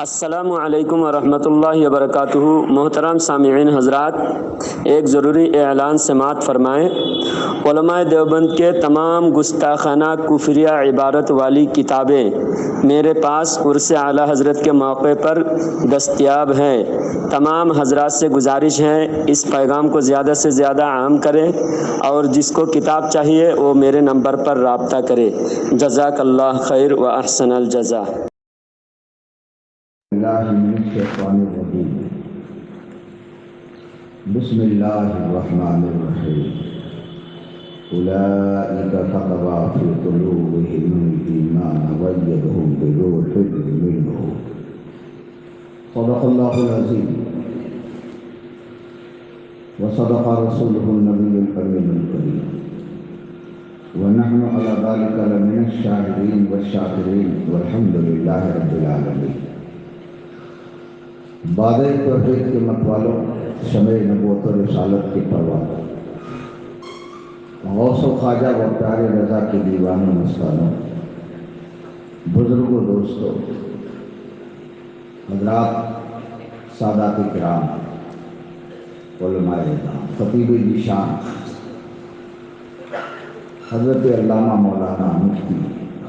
السلام علیکم ورحمۃ اللہ وبرکاتہ۔ محترم سامعین حضرات، ایک ضروری اعلان سماعت فرمائیں۔ علماء دیوبند کے تمام گستاخانہ کفریہ عبارت والی کتابیں میرے پاس عرس اعلیٰ حضرت کے موقع پر دستیاب ہیں۔ تمام حضرات سے گزارش ہے اس پیغام کو زیادہ سے زیادہ عام کریں اور جس کو کتاب چاہیے وہ میرے نمبر پر رابطہ کرے۔ جزاک اللہ خیر و احسن الجزا۔ اللہ من الشیطان الرجیم۔ بسم اللہ الرحمن الرحیم۔ اولئک کتب فی قلوبہم الایمان وایدہم بروح منہ۔ صدق اللہ العظیم وصدق رسولہ النبی الکریم الکریم، ونحن علی ذلک لمن الشاہدین والشاکرین والحمد للہ رب العالمین۔ بادِ توحید کے متوالوں، شمع نبوت و رسالت کے پروانوں، غوث و خواجہ و پیارے رضا کے دیوانوں مستانوں، بزرگوں، دوستوں، حضرات، سادات کرام، علماء اعظام، خطیب نشان حضرت علامہ مولانا مفتی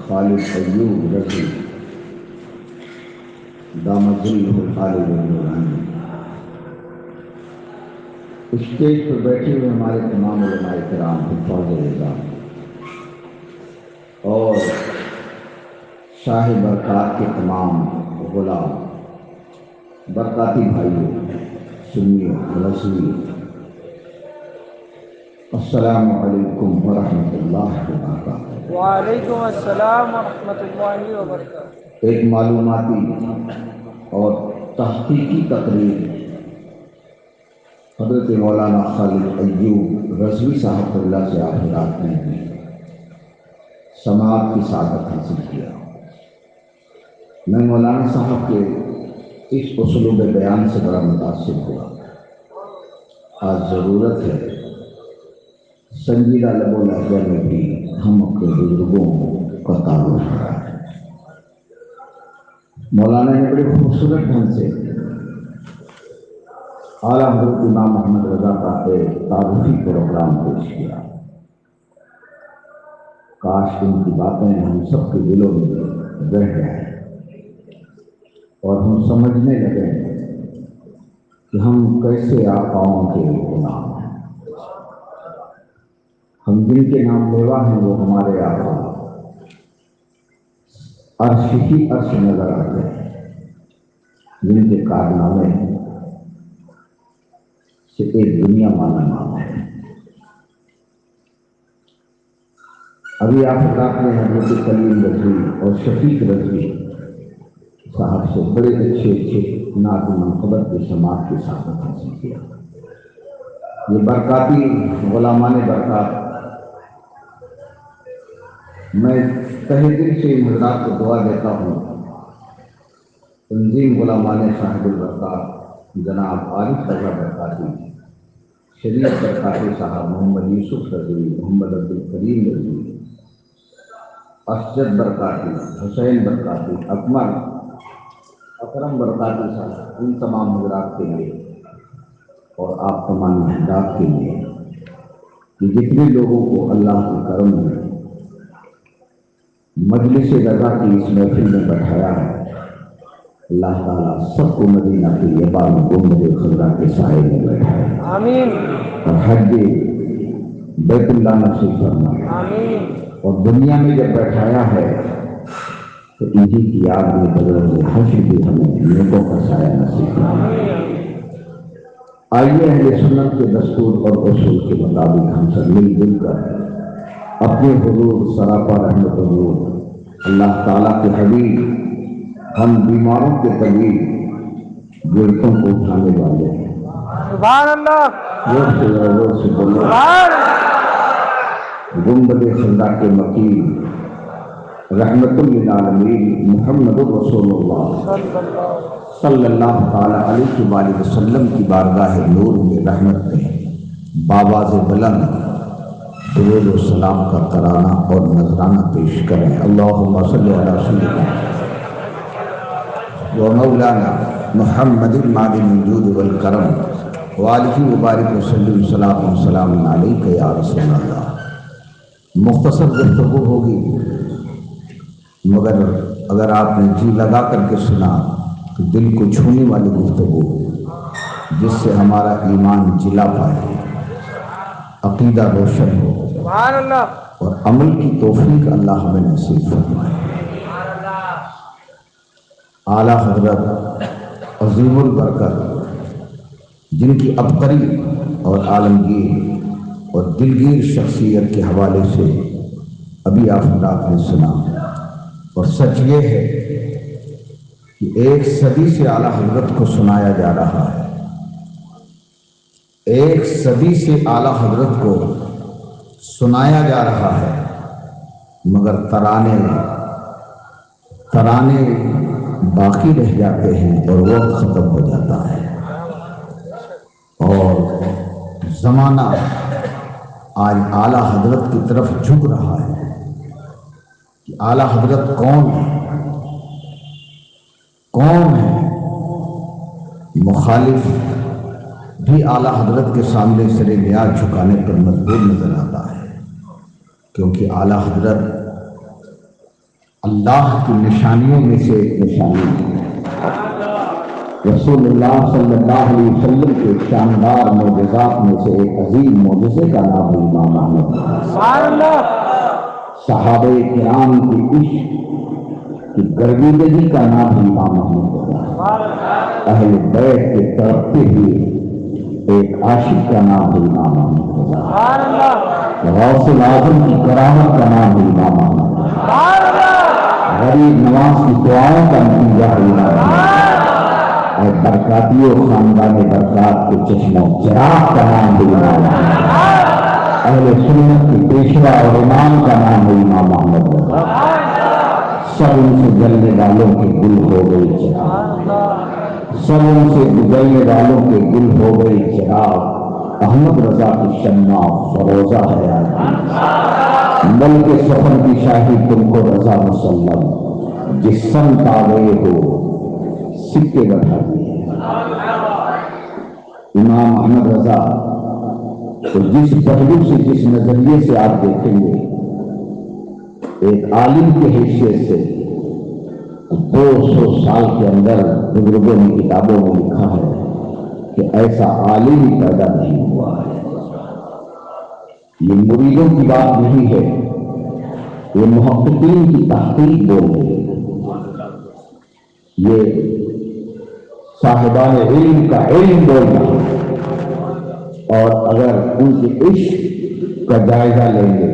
خالد ایوب رضوی دامت ظلہ الخالد النورانی، اسٹیج پر بیٹھے ہوئے ہمارے تمام علماء کرام، حفاظ اعظام اور شاہ برکات کے تمام غلام، برکاتی بھائیوں، سنیوں، رضوی، السلام علیکم ورحمۃ اللہ وبرکاتہ۔ وعلیکم السلام ورحمۃ اللہ وبرکاتہ۔ ایک معلوماتی اور تحقیقی تقریر حضرت مولانا خالد ایوب رضوی صاحب اللہ سے آپ حضرات نے سماعت کی سعادت حاصل کیا۔ میں مولانا صاحب کے اس اسلوب بیان سے بڑا متاثر ہوا۔ آج ضرورت ہے سنجیدہ لب و لہجہ میں بھی ہم اپنے بزرگوں کا تعارف کرائیں۔ مولانا نے بڑے خوبصورت ڈھنگ سے اعلیٰ حضرت امام محمد رضا کا ایک تعارفی پروگرام پیش کیا۔ کاش ان کی باتیں ہم سب کے دلوں میں رہ جائیں اور ہم سمجھنے لگیں کہ ہم کیسے آقاؤں کے غلام ہیں۔ ہم جن کے نام لیوا ہیں وہ ہمارے آقا عرش ہی عرش نظر آتے ہیں، جن کے کارنامے سے ایک دنیا مانا نام ہے۔ ابھی آپ حضرات نے حضرت کلیم رضوی اور شفیق رضوی صاحب سے بڑے اچھے نعت منقبت کے سماعت کی سعادت حاصل کیا۔ یہ برکاتی غلامان برکات، میں تہہ دل سے ان حضرات کو دعا دیتا ہوں۔ تنظیم غلامان صاحب البرکات جناب عارف رضا برکاتی، شریعت برکاتی صاحب محمد یوسف رضوی، محمد عبدالکریم رضوی، اسجد برکاتی، حسین برکاتی، اکرم برکاتی صاحب، ان تمام حضرات کے لیے اور آپ تمام حضرات کے لیے کہ جتنے لوگوں کو اللہ کے کرم میں مجلس رضا کی اس محفل میں بٹھایا ہے، اللہ تعالیٰ سب کو مدینہ کے یبان گنبد خضرا کے سائے میں بیٹھائے، آمین، اور حج بیت اللہ نصیب فرمائے، آمین، اور دنیا میں جب بیٹھایا ہے تو انہی کی یاد میں بدل حشر بھی ہمیں نیکوں کا سایہ نصیب فرمائے۔ آئیے اہل سنت کے دستور اور اصول کے مطابق ہم سب مل جل کر اپنے حضور سراپا رحمت حضور اللہ تعالیٰ کے حبیب، ہم بیماروں کے طبیب، گرتوں کو اٹھانے والے ہیں، سبحان اللہ، زور سے بولو، گنبد خضرا کے مکین رحمت للعالمین محمد رسول اللہ صلی اللہ تعالیٰ علیہ وآلہ وسلم کی بارگاہ نور میں رحمت میں بآواز بلند درود و سلام کا ترانہ اور نذرانہ پیش کریں۔ اللہم صلی علی سیدنا ومولانا محمد الماضي الوجود والکرم وآلہ وبارک وسلم صلاۃ وسلام علیک یا رسول اللہ۔ مختصر گفتگو ہوگی، مگر اگر آپ نے جی لگا کر کے سنا تو دل کو چھونے والی گفتگو، جس سے ہمارا ایمان جلا پائے، عقیدہ روشن ہو سبحان اللہ، اور عمل کی توفیق اللہ ہمیں نصیب فرمائے۔ اعلیٰ حضرت عظیم البرکت، جن کی عبقری اور عالمگیر اور دلگیر شخصیت کے حوالے سے ابھی آپ حضرات نے سنا، اور سچ یہ ہے کہ 1 صدی سے اعلیٰ حضرت کو سنایا جا رہا ہے، 1 صدی سے اعلیٰ حضرت کو سنایا جا رہا ہے، مگر ترانے باقی رہ جاتے ہیں اور وقت ختم ہو جاتا ہے، اور زمانہ آج اعلیٰ حضرت کی طرف جھک رہا ہے کہ اعلیٰ حضرت کون ہے۔ مخالف بھی اعلیٰ حضرت کے سامنے سر نیاز جھکانے پر مجبور نظر آتا ہے، کیونکہ اعلیٰ حضرت اللہ کی نشانیوں میں سے ایک نشانی ہے۔ رسول اللہ صلی اللہ علیہ وسلم کے شاندار معجزات میں سے ایک عظیم معجزے کا نام ہے امام احمد۔ صحابہ کرام کی عشق کی گرویدگی کا نام ہے امام احمد۔ اہل بیت کے تڑپتے ہوئے ایک عاشق کا نام ہے امام احمد۔ غوث الاعظم کی کرامت کا نام ہے امام احمد۔ غریب نواز کی دعاؤں کا نتیجہ ہے امام احمد۔ اور برکاتی و خاندان برکات کے چشم و چراغ کا نام ہے امام احمد۔ اہل سنت کی پیشوا اور امام کا نام ہے امام احمد۔ سب ان سے جلنے والوں کے گل ہو گئی چراغ، سب ان سے گزرنے والوں کے گل ہو گئی چراغ، احمد رضا کی شمع فروزہ ہے آج۔ ملک سفر کی شاہی تم کو رضا مسلم، جس سمت آ گئے ہو سکے بٹھا دیے۔ امام احمد رضا تو جس پہلو سے، جس نظریے سے آپ دیکھیں گے، ایک عالم کے حیثیت سے 200 سال کے اندر بزرگوں نے کتابوں میں لکھا ہے کہ ایسا عالم ہی پیدا نہیں ہوا ہے۔ یہ مریدوں کی بات نہیں ہے، یہ محققین کی تحقیق بول رہی ہے، یہ صاحبان علم کا علم بول رہا ہے۔ اور اگر ان کے عشق کا جائزہ لیں گے،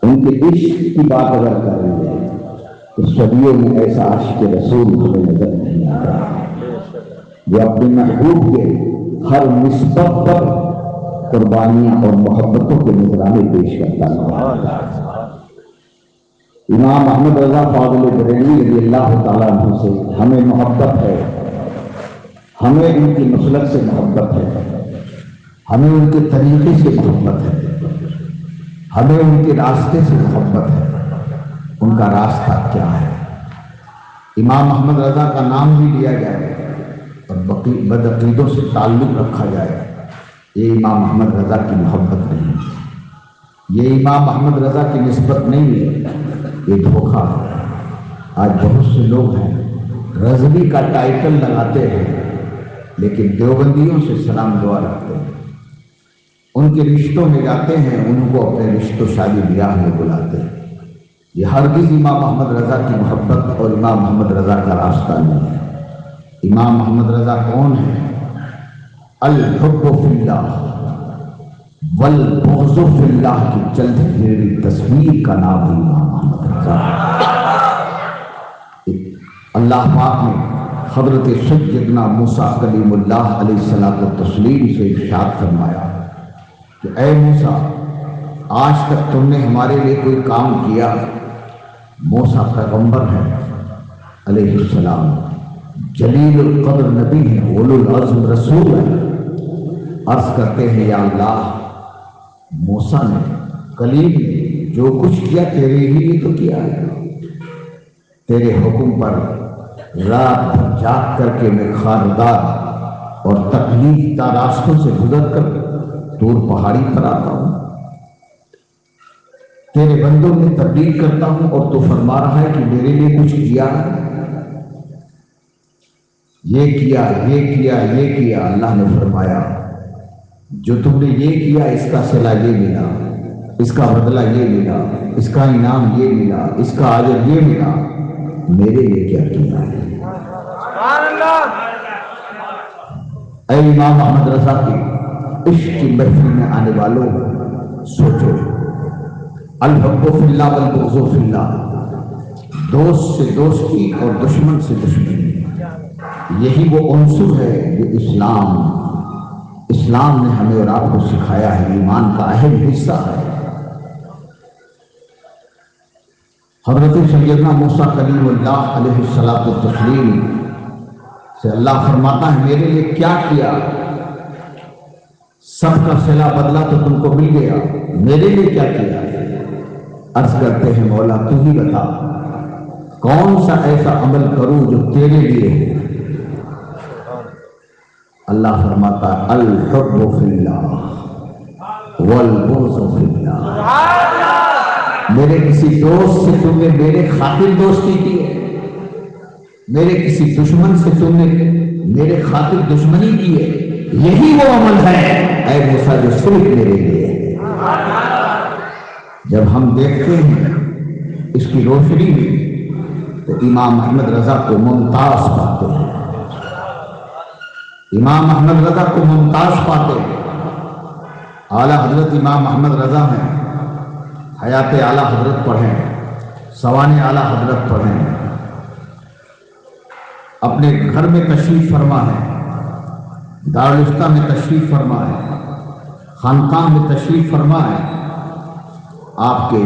ان کے عشق کی بات اگر کریں گے، تو صدیوں میں ایسا عاشق رسول ہمیں نظر نہیں آتا جو اپنے محبوب کے ہر نسبت پر قربانیاں اور محبتوں کے نذرانے پیش کرتا ہے۔ امام احمد رضا فاضل بریلوی رضی اللہ تعالیٰ عنہ سے ہمیں محبت ہے، ہمیں ان کی مسلک سے محبت ہے، ہمیں ان کے طریقے سے محبت ہے، ہمیں ان کے راستے سے محبت ہے۔ ان کا راستہ کیا ہے؟ امام احمد رضا کا نام بھی لیا جائے اور بدعقیدوں سے تعلق رکھا جائے، یہ امام احمد رضا کی محبت نہیں ہے، یہ امام احمد رضا کی نسبت نہیں ہے، یہ دھوکہ ہے۔ آج بہت سے لوگ ہیں رضوی کا ٹائٹل لگاتے ہیں، لیکن دیوبندیوں سے سلام دعا رکھتے ہیں، ان کے رشتوں میں جاتے ہیں، ان کو اپنے رشتوں شادی بیاہ میں بلاتے ہیں۔ یہ ہرگز امام احمد رضا کی محبت اور امام احمد رضا کا راستہ نہیں ہے۔ امام احمد رضا کون ہے؟ الحب فی اللہ والبغض فی اللہ کی چلتی پھیری تصویر کا نام ہے امام احمد رضا۔ اللہ پاک نے حضرت سیدنا موسیٰ کلیم اللہ علیہ الصلوۃ والتسلیم سے ارشاد فرمایا کہ اے موسیٰ، آج تک تم نے ہمارے لیے کوئی کام کیا؟ موسیٰ پیغمبر ہے علیہ السلام، جلیل القدر نبی ہے، اولو العزم رسول ہے۔ عرض کرتے ہیں یا اللہ، موسیٰ نے کلیم نے جو کچھ کیا تیرے ہی لیے تو کیا ہے، تیرے حکم پر رات بھر جاگ کر کے میں خاردار اور تکلیف دہ راستوں سے گزر کر دور پہاڑی پر آتا ہوں، تیرے بندوں میں تبلیغ کرتا ہوں، اور تو فرما رہا ہے کہ میرے لیے کچھ کیا ہے، یہ کیا یہ کیا یہ کیا۔ اللہ نے فرمایا جو تم نے یہ کیا اس کا صلہ یہ ملا، اس کا بدلہ یہ ملا، اس کا انعام یہ ملا، اس کا اجر یہ ملا، میرے لیے کیا کیا ہے؟ اے امام احمد رضا کی عشق کی محفل میں آنے والوں، سوچو، الحب فی اللہ والبغض فی اللہ، دوست سے دوستی اور دشمن سے دشمنی، یہی وہ عنصر ہے جو اسلام نے ہمیں اور آپ کو سکھایا ہے، ایمان کا اہم حصہ ہے۔ حضرت سیدنا موسیٰ کلیم اللہ علیہ الصلوۃ والتسلیم سے اللہ فرماتا ہے میرے لیے کیا کیا؟ سب کا صلہ بدلہ تو تم کو مل گیا، میرے لیے کیا کیا؟ عرض کرتے ہیں مولا تو ہی بتا، کون سا ایسا عمل کروں جو تیرے لیے ہو؟ اللہ فرماتا ہے الحب فی اللہ والبغض فی اللہ، میرے کسی دوست سے تم نے میرے خاطر دوستی کی ہے، میرے کسی دشمن سے تم نے میرے خاطر دشمنی کی ہے، یہی وہ عمل ہے اے موسیٰ جو صرف میرے لیے ہے۔ جب ہم دیکھتے ہیں اس کی روشنی میں تو امام احمد رضا کو ممتاز پاتے ہیں، امام احمد رضا کو ممتاز پاتے ہیں۔ اعلیٰ حضرت امام احمد رضا ہیں، حیات اعلیٰ حضرت پڑھیں، سوانح اعلیٰ حضرت پڑھیں، اپنے گھر میں تشریف فرما ہے، دارالفتہ میں تشریف فرما ہے، خانقاہ میں تشریف فرما ہے۔ آپ کے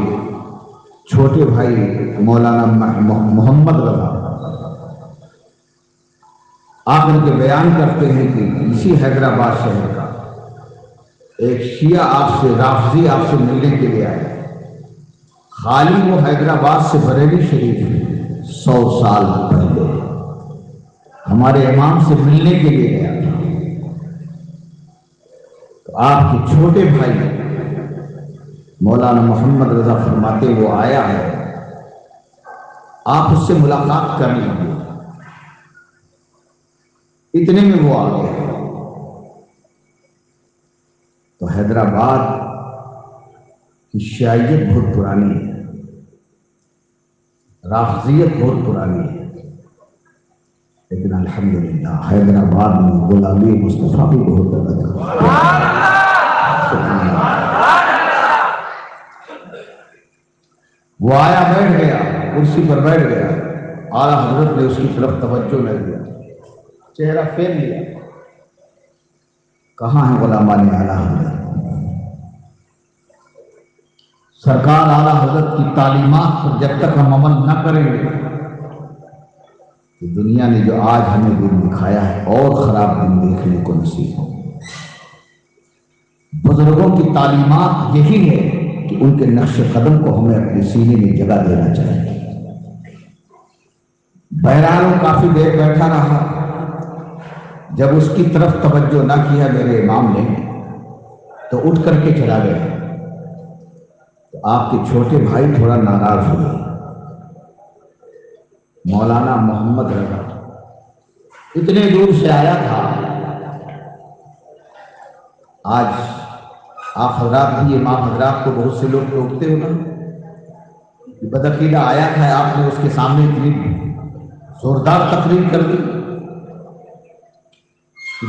چھوٹے بھائی مولانا محمد رضا آ کر کے بیان کرتے ہیں کہ اسی حیدرآباد شہر کا ایک شیعہ آپ سے رافضی آپ سے ملنے کے لیے آیا، خالی وہ حیدرآباد سے بریلی شریف 100 سال پہلے ہمارے امام سے ملنے کے لیے گیا تھا۔ تو آپ کے چھوٹے بھائی مولانا محمد رضا فرماتے وہ آیا ہے، آپ اس سے ملاقات کر لیجیے۔ اتنے میں وہ آ گئے۔ تو حیدرآباد کی شیعیت بہت پرانی ہے، رافضیت بہت پرانی ہے، لیکن الحمدللہ حیدرآباد میں غلامی مصطفیٰ بھی بہت زیادہ وہ آیا، بیٹھ گیا، کرسی پر بیٹھ گیا، اعلیٰ حضرت نے اس کی طرف توجہ نہ دیا، چہرہ پھیر لیا۔ کہاں ہے غلامان اعلیٰ حضرت؟ سرکار اعلیٰ حضرت کی تعلیمات پر جب تک ہم عمل نہ کریں گے تو دنیا نے جو آج ہمیں دن دکھایا ہے اور خراب دن دیکھنے کو نصیب ہو۔ بزرگوں کی تعلیمات یہی ہے کہ ان کے نقش قدم کو ہمیں اپنے سینے میں جگہ دینا چاہیے۔ بہرحال وہ کافی دیر بیٹھا رہا، جب اس کی طرف توجہ نہ کیا میرے امام نے تو اٹھ کر کے چلا گیا۔ تو آپ کے چھوٹے بھائی تھوڑا ناراض ہوئے۔ مولانا محمد رضا اتنے دور سے آیا تھا، آج آپ حضرات بھی امام حضرات کو بہت سے لوگ ٹوکتے ہو نا، بدعقیدہ آیا تھا، آپ نے اس کے سامنے اتنی زوردار تقریر کر دی،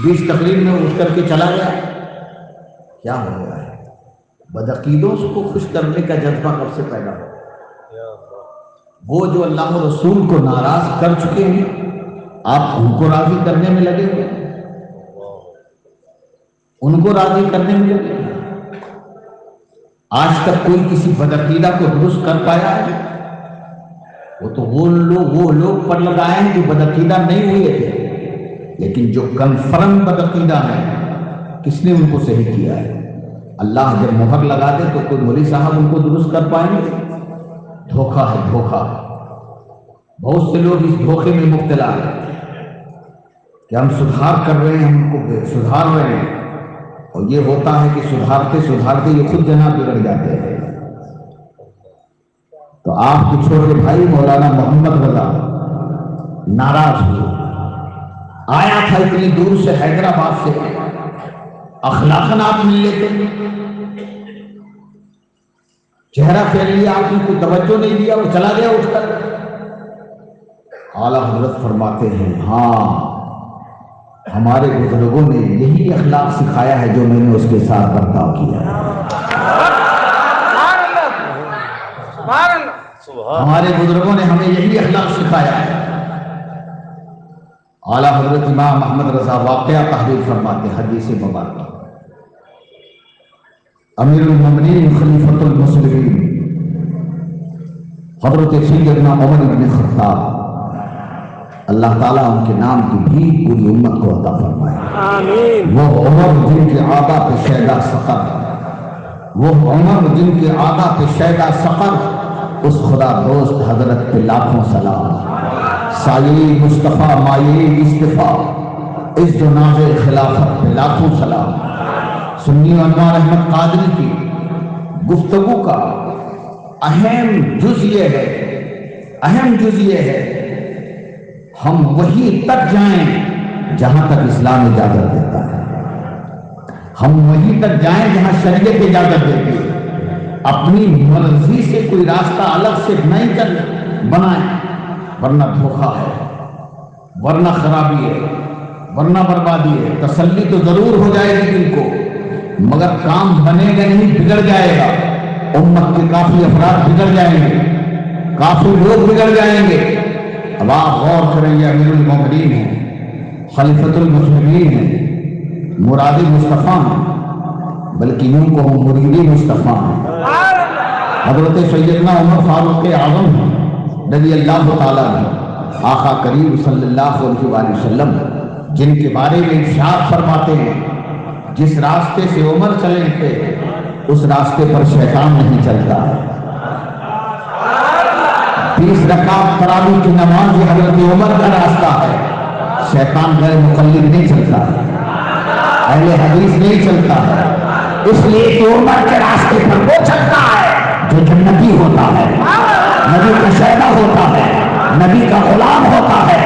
20 تقریر میں اٹھ کر کے چلا گیا۔ کیا ہو گیا ہے؟ بدعقیدوں کو خوش کرنے کا جذبہ کب سے پیدا ہو؟ وہ جو اللہ و رسول کو ناراض کر چکے ہیں، آپ ان کو راضی کرنے میں لگے ہوئے، ان کو راضی کرنے میں لگے ہوئے۔ آج تک کوئی کسی بدعقیدہ کو درست کر پایا ہے؟ وہ لوگ پر لگائے ہیں جو بدعقیدہ نہیں ہوئے تھے، لیکن جو کنفرم بدعقیدہ ہیں کس نے ان کو صحیح کیا ہے؟ اللہ جب مہر لگا دے تو کوئی مولوی صاحب ان کو درست کر پائیں گے؟ دھوکہ ہے، دھوکہ۔ بہت سے لوگ اس دھوکے میں مبتلا ہیں کہ ہم سدھار کر رہے ہیں، ہم کو سدھار رہے ہیں، اور یہ ہوتا ہے کہ سدھارتے سدھارتے یہ خود جناب بگڑ جاتے ہیں۔ تو آپ کے چھوٹے بھائی مولانا محمد رضا ناراض ہوئے، آیا تھا اتنی دور سے حیدرآباد سے، اخلاقاً آپ مل لیتے، چہرہ پھیر لیا آپ نے، کوئی توجہ نہیں دیا، وہ چلا گیا اٹھ کر۔ اعلیٰ حضرت فرماتے ہیں ہاں ہمارے بزرگوں نے یہی اخلاق سکھایا ہے جو میں نے اس کے ساتھ برتاؤ کیا ہے۔ ہمارے بزرگوں نے ہمیں یہی اخلاق سکھایا ہے۔ اعلیٰ حضرت امام احمد رضا واقعہ تحریر فرماتے ہیں، حدیث مبارکہ، امیر المومنین خلیفۃ المسلمین حضرت سیدنا عمر بن خطاب، اللہ تعالیٰ ان کے نام کی بھی پوری امت کو عطا فرمائے۔ آمین۔ وہ عمر جن کے عادا پہ شیدا سقر، وہ عمر جن کے عادا پہ شیدا سقر، اس خدا دوست حضرت پہ لاکھوں سلام، سایہ مصطفیٰ مایہ اصطفیٰ، اس جو ناز خلافت پہ لاکھوں سلام۔ سنی انوار احمد قادری کی گفتگو کا اہم جز یہ ہے ہم وہیں تک جائیں جہاں تک اسلام اجازت دیتا ہے، ہم وہیں تک جائیں جہاں شریعت اجازت دیتی ہے، اپنی مرضی سے کوئی راستہ الگ سے نہیں کر بنائیں، ورنہ دھوکہ ہے، ورنہ خرابی ہے، ورنہ بربادی ہے۔ تسلی تو ضرور ہو جائے گی دل کو، مگر کام بنے گا نہیں، بگڑ جائے گا، امت کے کافی افراد بگڑ جائیں گے، کافی لوگ بگڑ جائیں گے۔ اب آپ غور کریں، یہ امیر المومنین ہیں، خلیفۃ المسلمین ہیں، مراد مصطفیٰ ہیں، بلکہ یوں کو ہم مرید مصطفیٰ ہیں، حضرت سیدنا عمر فاروق اعظم ہیں رضی اللہ تعالیٰ عنہ، آقا کریم صلی اللہ علیہ وآلہ وسلم جن کے بارے میں ارشاد فرماتے ہیں جس راستے سے عمر چلے تھے اس راستے پر شیطان نہیں چلتا۔ 20 رکعت تراویح کی نماز یہ حضرت عمر کا راستہ ہے، شیطان غیر مقلد نہیں چلتا، اہل حدیث نہیں چلتا ہے، اس لیے کہ عمر کے راستے پر وہ چلتا ہے جو جنتی ہوتا ہے، نبی کا شہدا ہوتا ہے، نبی کا غلام ہوتا ہے،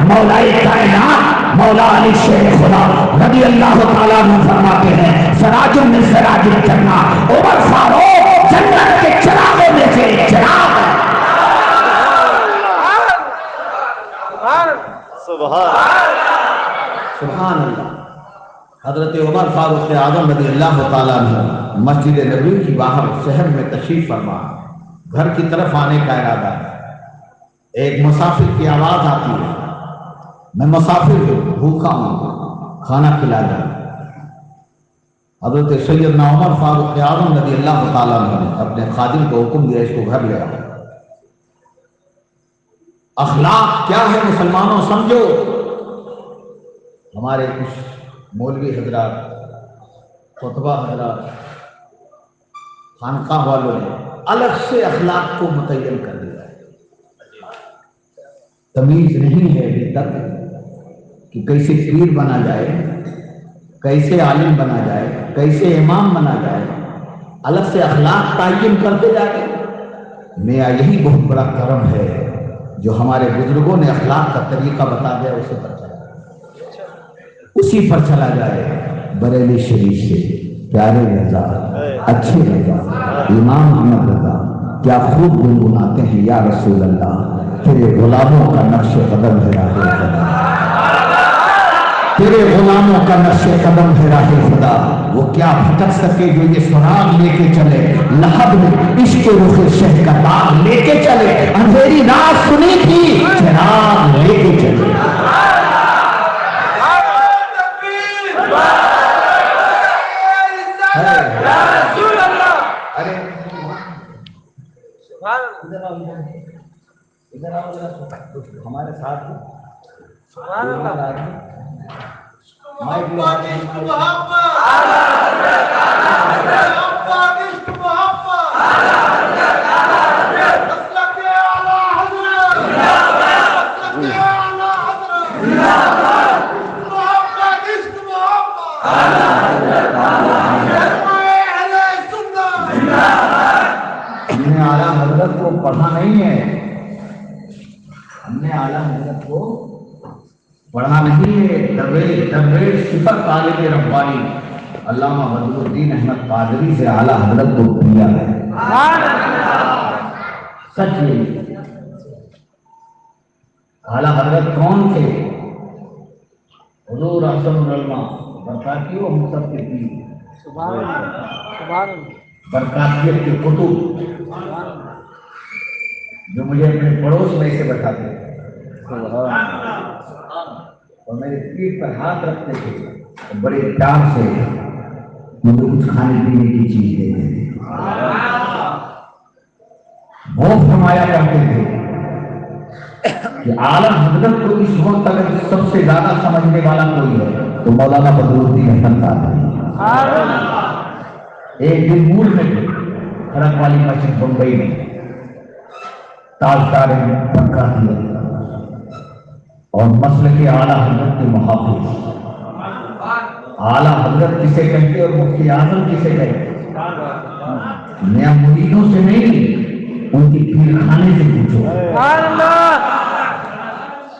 مولا کائنات مولا علی شیر خدا رضی اللہ تعالیٰ عنہ فرماتے ہیں سراج من سراج الجنہ، عمر فاروق جنت کے چراغوں میں سے ایک چراغ ہے۔ سبحان اللہ۔ حضرت عمر فاروق اعظم رضی اللہ تعالیٰ عنہ مسجد نبوی کی باہر شہر میں تشریف فرما، گھر کی طرف آنے کا ارادہ ہے، ایک مسافر کی آواز آتی ہے، میں مسافر ہوں، بھوکا ہوں، کھانا کھلا جائے۔ حضرت سیدنا عمر فاروق اعظم رضی اللہ تعالیٰ عنہ نے اپنے خادم کو حکم دیا اس کو گھر لے آؤ۔ اخلاق کیا ہے مسلمانوں سمجھو۔ ہمارے کچھ مولوی حضرات، خطبہ حضرات، خانقاہ والوں نے الگ سے اخلاق کو متعین کر دیا ہے، تمیز نہیں ہے ابھی تک کہ کیسے پیر بنا جائے، کیسے عالم بنا جائے، کیسے امام بنا جائے، الگ سے اخلاق تعین کرتے جائے۔ میاں یہی بہت بڑا کرم ہے جو ہمارے بزرگوں نے اخلاق کا طریقہ بتا دیا، اسی پر چلا جائے۔ بریلی شریف سے پیارے رضا، اچھے رضا، امام احمد رضا کیا خوب گنگناتے ہیں، یا رسول اللہ تیرے غلاموں کا نقش قدم ہے راہ خدا، تیرے غلاموں کا نقش قدم ہے راہ خدا، وہ کیا بھٹک سکے جو یہ سراغ لے کے چلے، لہب میں عشق رخ شہ کا داغ لے کے چلے، اندھیری رات سنی تھی چراغ لے کے چلے۔ ہمارے ساتھ ہم نے اعلیٰ حضرت کو پڑھا نہیں ہے، ہم نے اعلیٰ حضرت کو پڑھا نہیں ہے۔ درویش صفت طالب ربانی علامہ بدر الدین احمد قادری سے اعلیٰ حضرت کو پڑھا ہے، سچ یہ۔ اعلیٰ حضرت کون تھے؟ حضور احسن العلماء برکاتی و ہم سب کے پیر، سبحان اللہ سبحان اللہ برکاتیت کے کتب جو مجھے اپنے پڑوس میں سے بتاتے تھے اور میرے پیٹ پر ہاتھ رکھتے تھے اور بڑے پیار سے مجھے کچھ کھانے پینے کی چیز دیتے تھے، بہت فرمایا کرتے تھے کہ اعلیٰ حضرت کو اس وقت اگر سب سے زیادہ سمجھنے والا کوئی ہے تو مولانا بدر الدین احمد قادری۔ ایک دن مور میں کھڑک والی مسجد بمبئی میں تاجدار برکاتی اور مسلک اعلیٰ حضرت کے محافظ، اعلیٰ حضرت کسے کہتے اور مفتی اعظم کسے کہتے؟ نیا مریدوں سے نہیں، ان کی پیر خانے سے پوچھو۔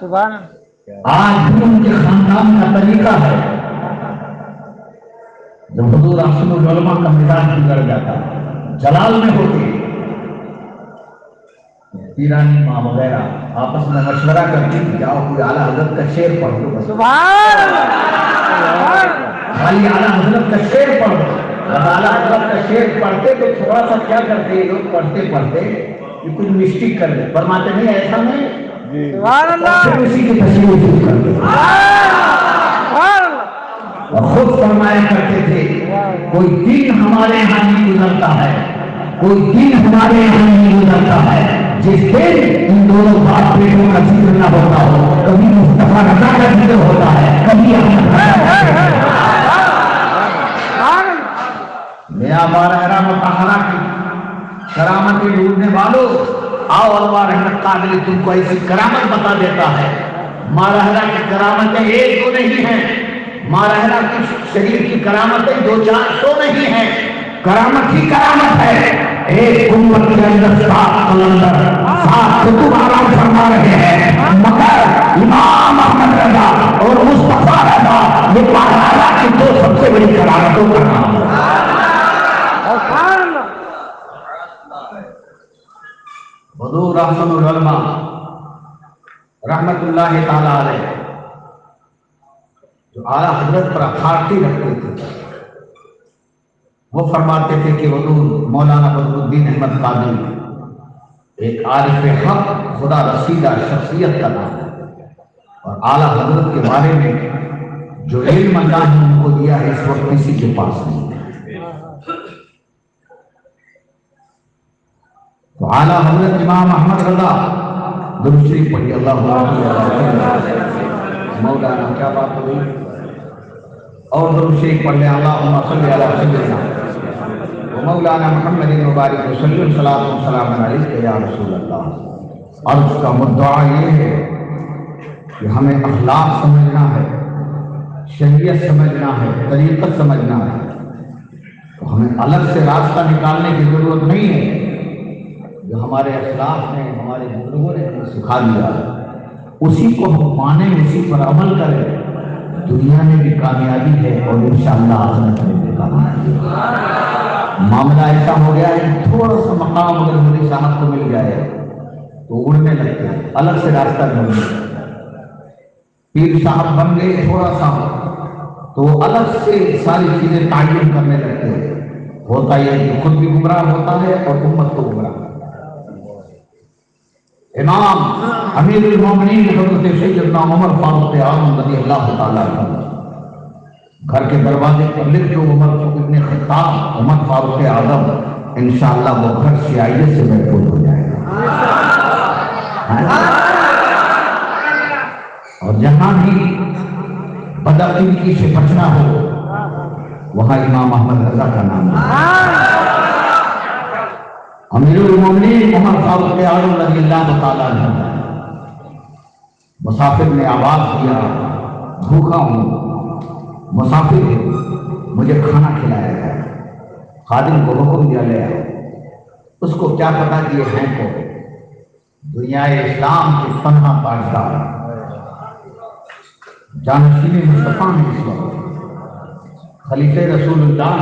سبحان آج بھی ان کے خاندان کا طریقہ ہے، جب حضور احسن العلماء کا مزاج بگڑ جاتا ہے، جلال میں ہوتے پیرانی ماں وغیرہ آپس میں مشورہ کرتی کہ جاؤ کوئی اعلیٰ حضرت کا شعر پڑھ دو، بس خالی اعلیٰ حضرت کا شعر پڑھ دو۔ جب اعلیٰ حضرت کا شعر پڑھتے تو تھوڑا سا کیا کرتے یہ لوگ، پڑھتے پڑھتے کہ کچھ مسٹیک کر دے، فرماتے نہیں ایسا نہیں، سبحان اللہ پھر اسی کی تصویر شروع کر دے اور خود فرمایا کرتے تھے کوئی دن ہمارے یہاں نہیں گزرتا ہے، کوئی دن ہمارے یہاں نہیں گزرتا ہے جس دن ان دونوں باپ بیٹوں کا ذکر نہ ہوتا ہو، کبھی مصطفیٰ رضا کا ذکر ہوتا ہے، کبھی نیا بارہرہ مطہرہ کی کرامتیں ڈھونڈنے والوں آؤ، انوار احمد قادری تم کو ایسی کرامت بتا دیتا ہے۔ مارہرہ کی کرامتیں ایک دو نہیں ہیں، مارہرہ کی شریف کی کرامتیں 200-400 نہیں ہیں، کرامت ہی کرامت ہے۔ ایک امت کے اندر 7 قلندر 7 کتب آرام فرما رہے ہیں، مگر امام احمد رضا اور مصطفیٰ رضا یہ مارہرہ کی 2 سب سے بڑی کرامتوں کا نام ہے۔ حضور احسن العلماء رحمت اللہ تعالی علیہ جو اعلیٰ حضرت پر اتھارٹی رکھتے تھے، وہ فرماتے تھے کہ حضور مولانا بدر الدین احمد قادری ایک عارف حق خدا رسیدہ شخصیت کا نام ہے، اور اعلیٰ حضرت کے بارے میں جو علم اللہ نے ان کو دیا ہے اس وقت کسی کے پاس نہیں ہے۔ تو اعلیٰ حضرت امام احمد رضا درود شریف پڑھی، اللہ مولانا کیا بات ہوئی، اور درود شریف پڑھ لیں، اللہم صلی علی سیدنا مولانا محمد مبارک وسلم صلاۃ و سلام علیک یا رسول اللہ۔ اور اس کا مدعا یہ ہے کہ ہمیں اخلاق سمجھنا ہے، شریعت سمجھنا ہے، طریقت سمجھنا ہے، تو ہمیں الگ سے راستہ نکالنے کی ضرورت نہیں ہے، جو ہمارے اسلاف نے ہمارے بزرگوں نے ہمیں سکھا دیا اسی کو ہم مانیں، اسی پر عمل کریں، دنیا میں بھی کامیابی ہے اور انشاءاللہ آخرت میں بھی کامیابی ہے۔ معاملہ ایسا ہو گیا ہے کہ تھوڑا سا مقام اگر مودی صاحب کو مل جائے تو اڑنے لگتے ہیں، الگ سے راستہ ڈھونڈنے لگتے ہیں۔ پیر صاحب بن گئے تھوڑا سا تو الگ سے ساری چیزیں تعین کرنے لگتے ہیں، ہوتا یہ کہ خود بھی گمراہ ہوتا ہے اور امت کو گمراہ۔ امام امیر المومنین حضرت سیدنا عمر فاروق اعظم رضی اللہ تعالیٰ عنہ گھر کے دروازے پر لکھ دو عمر ابن خطاب عمر فاروق اعظم، انشاءاللہ وہ گھر سیاہیت سے محفوظ ہو جائے گا۔ اور جہاں بھی بدعقیدگی سے بچنا ہو وہاں امام احمد رضا کا نام ہے۔ امیر المومنین عمر فاروق اعظم رضی اللہ تعالیٰ عنہ مسافر نے آواز دیا بھوکا ہوں، مسافر مجھے کھانا کھلایا گیا، خادم کو حکم دیا لے آؤ۔ اس کو کیا پتا کہ یہ ہیں کو دنیا اسلام کے تنہا تاجدار جانشین مصطفیٰ میں اس وقت خلیفہ رسول اللہ،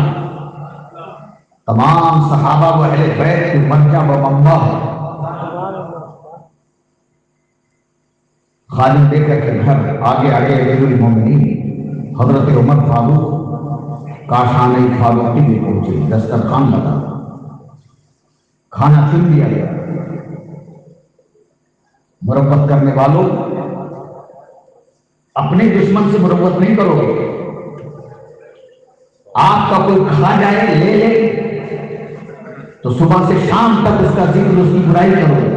تمام صحابہ و اہل بیت کی مرجع و منبع ہے۔ خادم دے کر کے گھر آگے امیر المومنین حضرت عمر فاروق کاشانہ فاروقی میں پہنچے، دسترخوان لگا، کھانا چن دیا گیا۔ مروت کرنے والوں، اپنے دشمن سے مروت نہیں کرو گے۔ آپ کا کوئی کھا جائے لے لے تو صبح سے شام تک اس کا ذکر، اس کی برائی کرو گے۔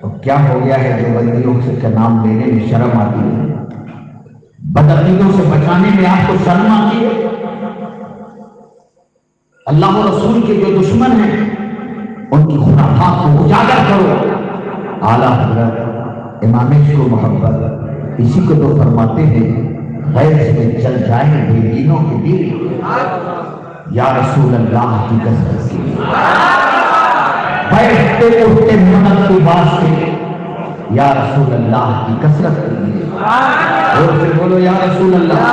تو کیا ہو گیا ہے جو بندیوں سے کا نام لینے میں شرم آتی ہے، بدعقیدوں سے بچانے میں آپ کو شرم آتی ہے؟ اللہ و رسول کے جو دشمن ہیں ان کی خرافات کو اجاگر کرو۔ اعلیٰ حضرت امام عشق و محبت اسی کو تو فرماتے ہیں، غیر سے چل جائیں بے دینوں کے دل، یا رسول اللہ کی کثرت کے لیے بیٹھتے اٹھتے مدد کے واسطے، یا رسول اللہ کی کثرت کے لیے، اور پھر بولو یا رسول اللہ۔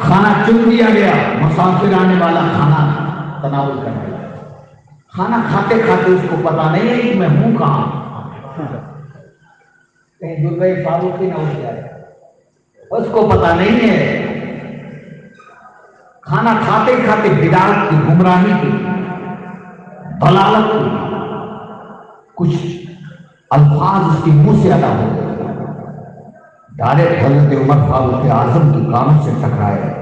کھانا چن دیا گیا، مسافر آنے والا کھانا تناول کر دیا۔ کھانا کھاتے کھاتے اس کو پتا نہیں ہے کہ میں ہوں کہاں، کہیں دربے فاروقی نہ اٹھ جائے، اس کو پتا نہیں ہے۔ کھانا کھاتے کھاتے بدعت کی، گمراہی کی، ضلالت کی کچھ الفاظ اس کے منہ سے ادا ہو گئے، ڈائریکٹ حضرت عمر فاروق اعظم کی کانوں سے ٹکرائے۔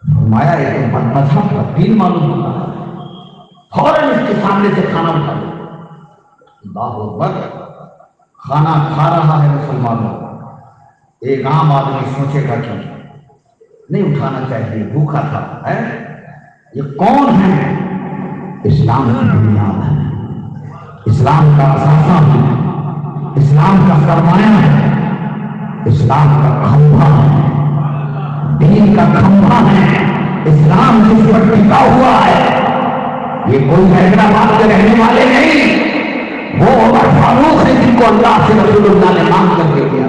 فرمایا ایک مذہب کا دین معلوم ہوتا ہے، فوراً اس کے سامنے سے کھانا اٹھا لو۔ اللہ اکبر، کھانا کھا رہا ہے مسلمانوں، ایک عام آدمی سوچے گا کہ نہیں اٹھانا چاہیے، بھوکا تھا ہے، یہ کون ہے؟ اسلام کی بنیاد ہے، اسلام کا اثاثہ ہے، اسلام کا سرمایہ ہے، اسلام کا کھمبا ہے، دین کا کھمبا ہے، اسلام جس پر ٹکا ہوا ہے۔ یہ کوئی حیدرآباد کے رہنے والے نہیں، وہ عمر فاروق ہے جن کو اللہ سے رسول اللہ نے مانگ کر کے دیا۔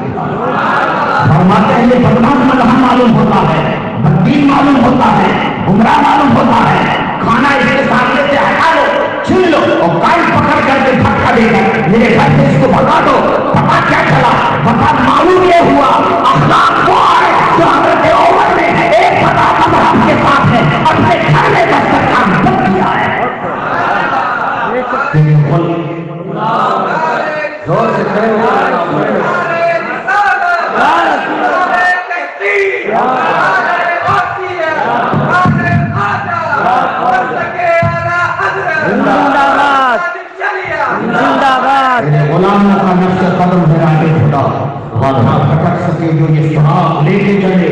فرماتے ہیں یہ بدنام مذہب معلوم ہوتا ہے، بدین معلوم ہوتا ہے، گمراہ معلوم ہوتا ہے، کھانا اس کے سامنے سے ہٹا لو، چھین لو اور کائی پکڑ کر کے دھکا دے کر میرے گھر سے اس کو بھگا دو۔ پتا کیا چلا؟ پتا معلوم یہ ہوا اخلاق وہ ہے جو حضرت عمر نے ایک پتا مذہب کے ساتھ ہے اپنے گھر میں دسترخوان بند کیا ہے۔ زور سے کہو غلاموں کا نفس قدم میرا کے خدا، وہاں بھٹک سکے جو یہ سراغ لے کے چلے،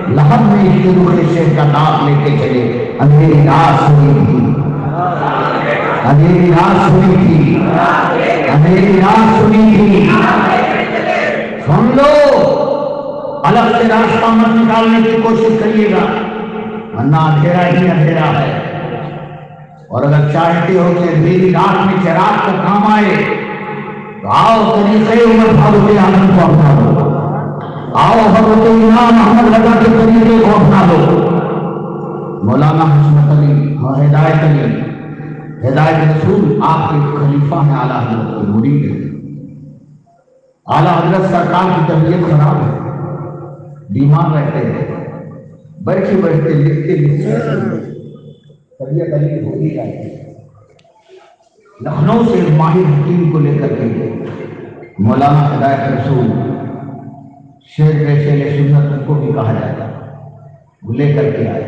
لہب میں اس کے روح شہر کا داغ لے کے چلے۔ اندھیری رات سنی تھی، اندھیری رات سنی تھی، اندھیری رات سنی تھی، سن لو، الگ سے راستہ مت نکالنے کی کوشش کریے گا ورنہ اندھیرا ہی اندھیرا ہے۔ اور اگر چاہتے ہو کہ اندھیری رات میں چراغ کو کام آئے تو آؤ طریقے عمر فاروق اعظم کو اپنا لو، آؤ حضرت امام احمد رضا کے طریقے کو اپنا لو۔ مولانا حسنت علی ہدایت علی ہدایت رسول آپ کے خلیفہ ہیں، اعلیٰ حضرت کے مرید ہیں۔ اعلیٰ حضرت سرکار کی طبیعت خراب ہے، بیمار رہتے ہیں، بیٹھے بیٹھتے لکھتے لکھتے طبیعت علی ہو ہی جاتی ہے۔ لکھنؤ سے ماہر حکیم کو لے کر کے مولانا ہدایت رسول شیر پیشے سنت کو بھی کہا جاتا ہے، وہ لے کر کے آئے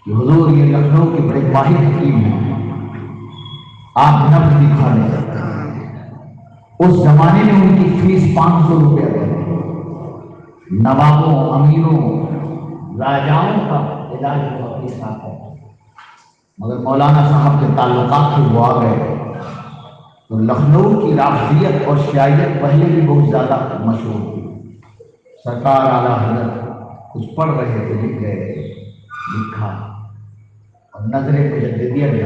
کہ حضور یہ لکھنؤ کے بڑے ماہر حکیم ہیں، آپ نبض دکھا نہیں سکتے۔ اس زمانے میں ان کی فیس 500 روپیہ تھی، نوابوں، امیروں، راجاؤں کا علاج وہ اپنے ساتھ ہے، مگر مولانا صاحب کے تعلقات سے وہ آ گئے، تو لکھنؤ کی رافضیت اور شیعیت پہلے بھی بہت زیادہ مشہور تھی۔ سرکار اعلیٰ حضرت کچھ پڑھ رہے تھے، لکھ گئے تھے، لکھا اور نظر مجددیہ میں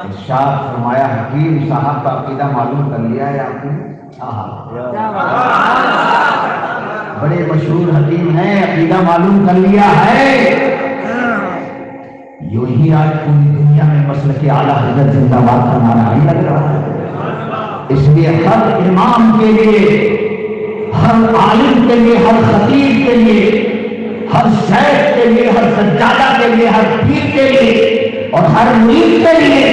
ارشاد فرمایا، حکیم صاحب کا عقیدہ معلوم کر لیا ہے آپ نے؟ بڑے مشہور حکیم ہیں، عقیدہ معلوم کر لیا ہے۔ یوں ہی آج پوری دنیا میں مسلک اعلیٰ حضرت زندہ باد کا نعرہ ہی لگ رہا ہے۔ اس لیے ہر امام کے لیے، ہر عالم کے لیے، ہر خطیب کے لیے، ہر شیخ کے لیے، ہر سجادہ کے لیے، ہر پیر کے لیے اور ہر مرید کے لیے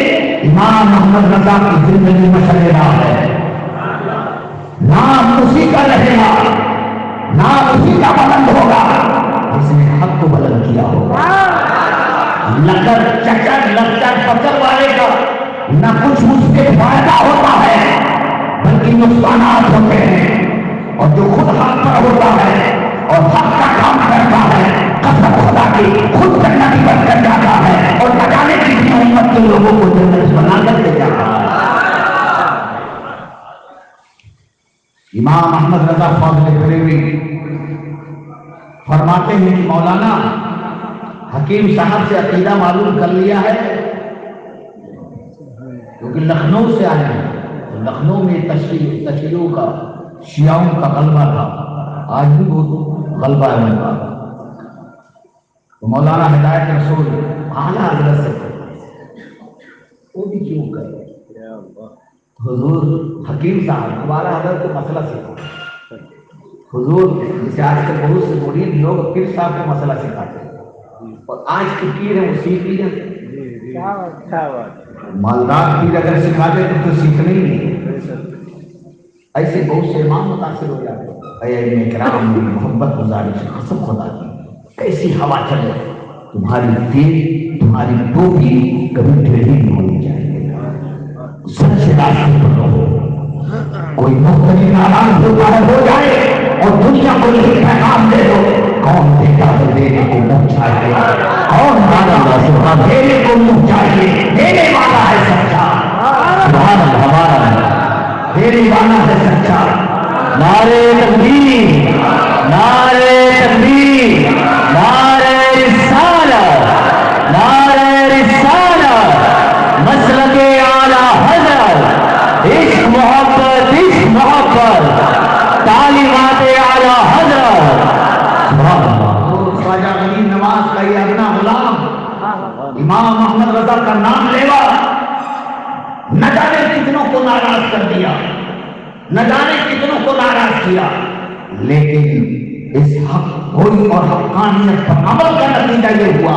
امام محمد رضا کی زندگی مشعل راہ ہے۔ نام اسی کا رہے گا، نام اسی کا بلند ہوگا جس نے حق کو بلند کیا ہوگا۔ لکڑ چکر لچر پچر والے کا نہ کچھ اس سے فائدہ ہوتا ہے بلکہ نقصانات ہوتے ہیں، اور جو خود حق پر ہوتا ہے اور حق کا کام کرتا ہے، قسم خدا کی خود جنتی بن کر جاتا ہے اور نہ جانے کتنی امت کے لوگوں کو جنت بنا کر لے جاتا ہے۔ امام احمد رضا فاضل بریلوی فرماتے ہیں کہ مولانا حکیم صاحب سے عقیدہ معلوم کر لیا ہے، کیونکہ لکھنؤ سے آئے ہیں، لکھنؤ میں تشیعوں کا، شیعوں کا غلبہ تھا، آج بھی بہت غلبہ ہے ان کا۔ تو مولانا ہدایت رسول اعلیٰ حضرت سے وہ بھی کیوں کرے؟ حضور حکیم صاحب ہمارا حضرت کو مسئلہ سکھا، حضور جسے آج کل بہت سے مرید لوگ پیر صاحب کو مسئلہ سکھاتے ہیں، اور آج کی پیر ہے وہ سیکھ لی جاتے۔ مالدار پیر اگر سکھا دے تو سیکھنے ہی نہیں۔ ایسے بہت سے امام متاثر ہو جاتے ہیں۔ اے ائمہ کرام میری محبت گزارش قسم خدا کی، کیسی ہوا چلے تمہاری تیر تمہاری ٹوپی کبھی ٹیڑھی نہیں ہونی چاہیے، سچ راستے پر رہو۔ کوئی مختلف ناراض ہوتا ہے ہو جائے اور دنیا کو یہی پیغام دے دو، کون دیتا ہے دینے کو منہ چاہیے، کون مانا دینے کو منہ چاہیے، دینے والا ہے سچا، سبحان اللہ، ہمارا دینے والا ہے سچا۔ نعرے تکبیر، نعرے تکبیر، نعرے رسالت، نعرے رسالت، مسلک اعلیٰ حضرت، عشق محبت، عشق محبت، تعلیمات اعلیٰ حضرت۔ خواجہ غنی نواز کا یہ اپنا غلام امام محمد رضا کا نام لیوا نہ جانے کتنوں کو ناراض کر دیا، نہ جانے کتنوں کو ناراض کیا، لیکن اس حق ہوئی اور حقانیت پر عمل کا نتیجہ یہ ہوا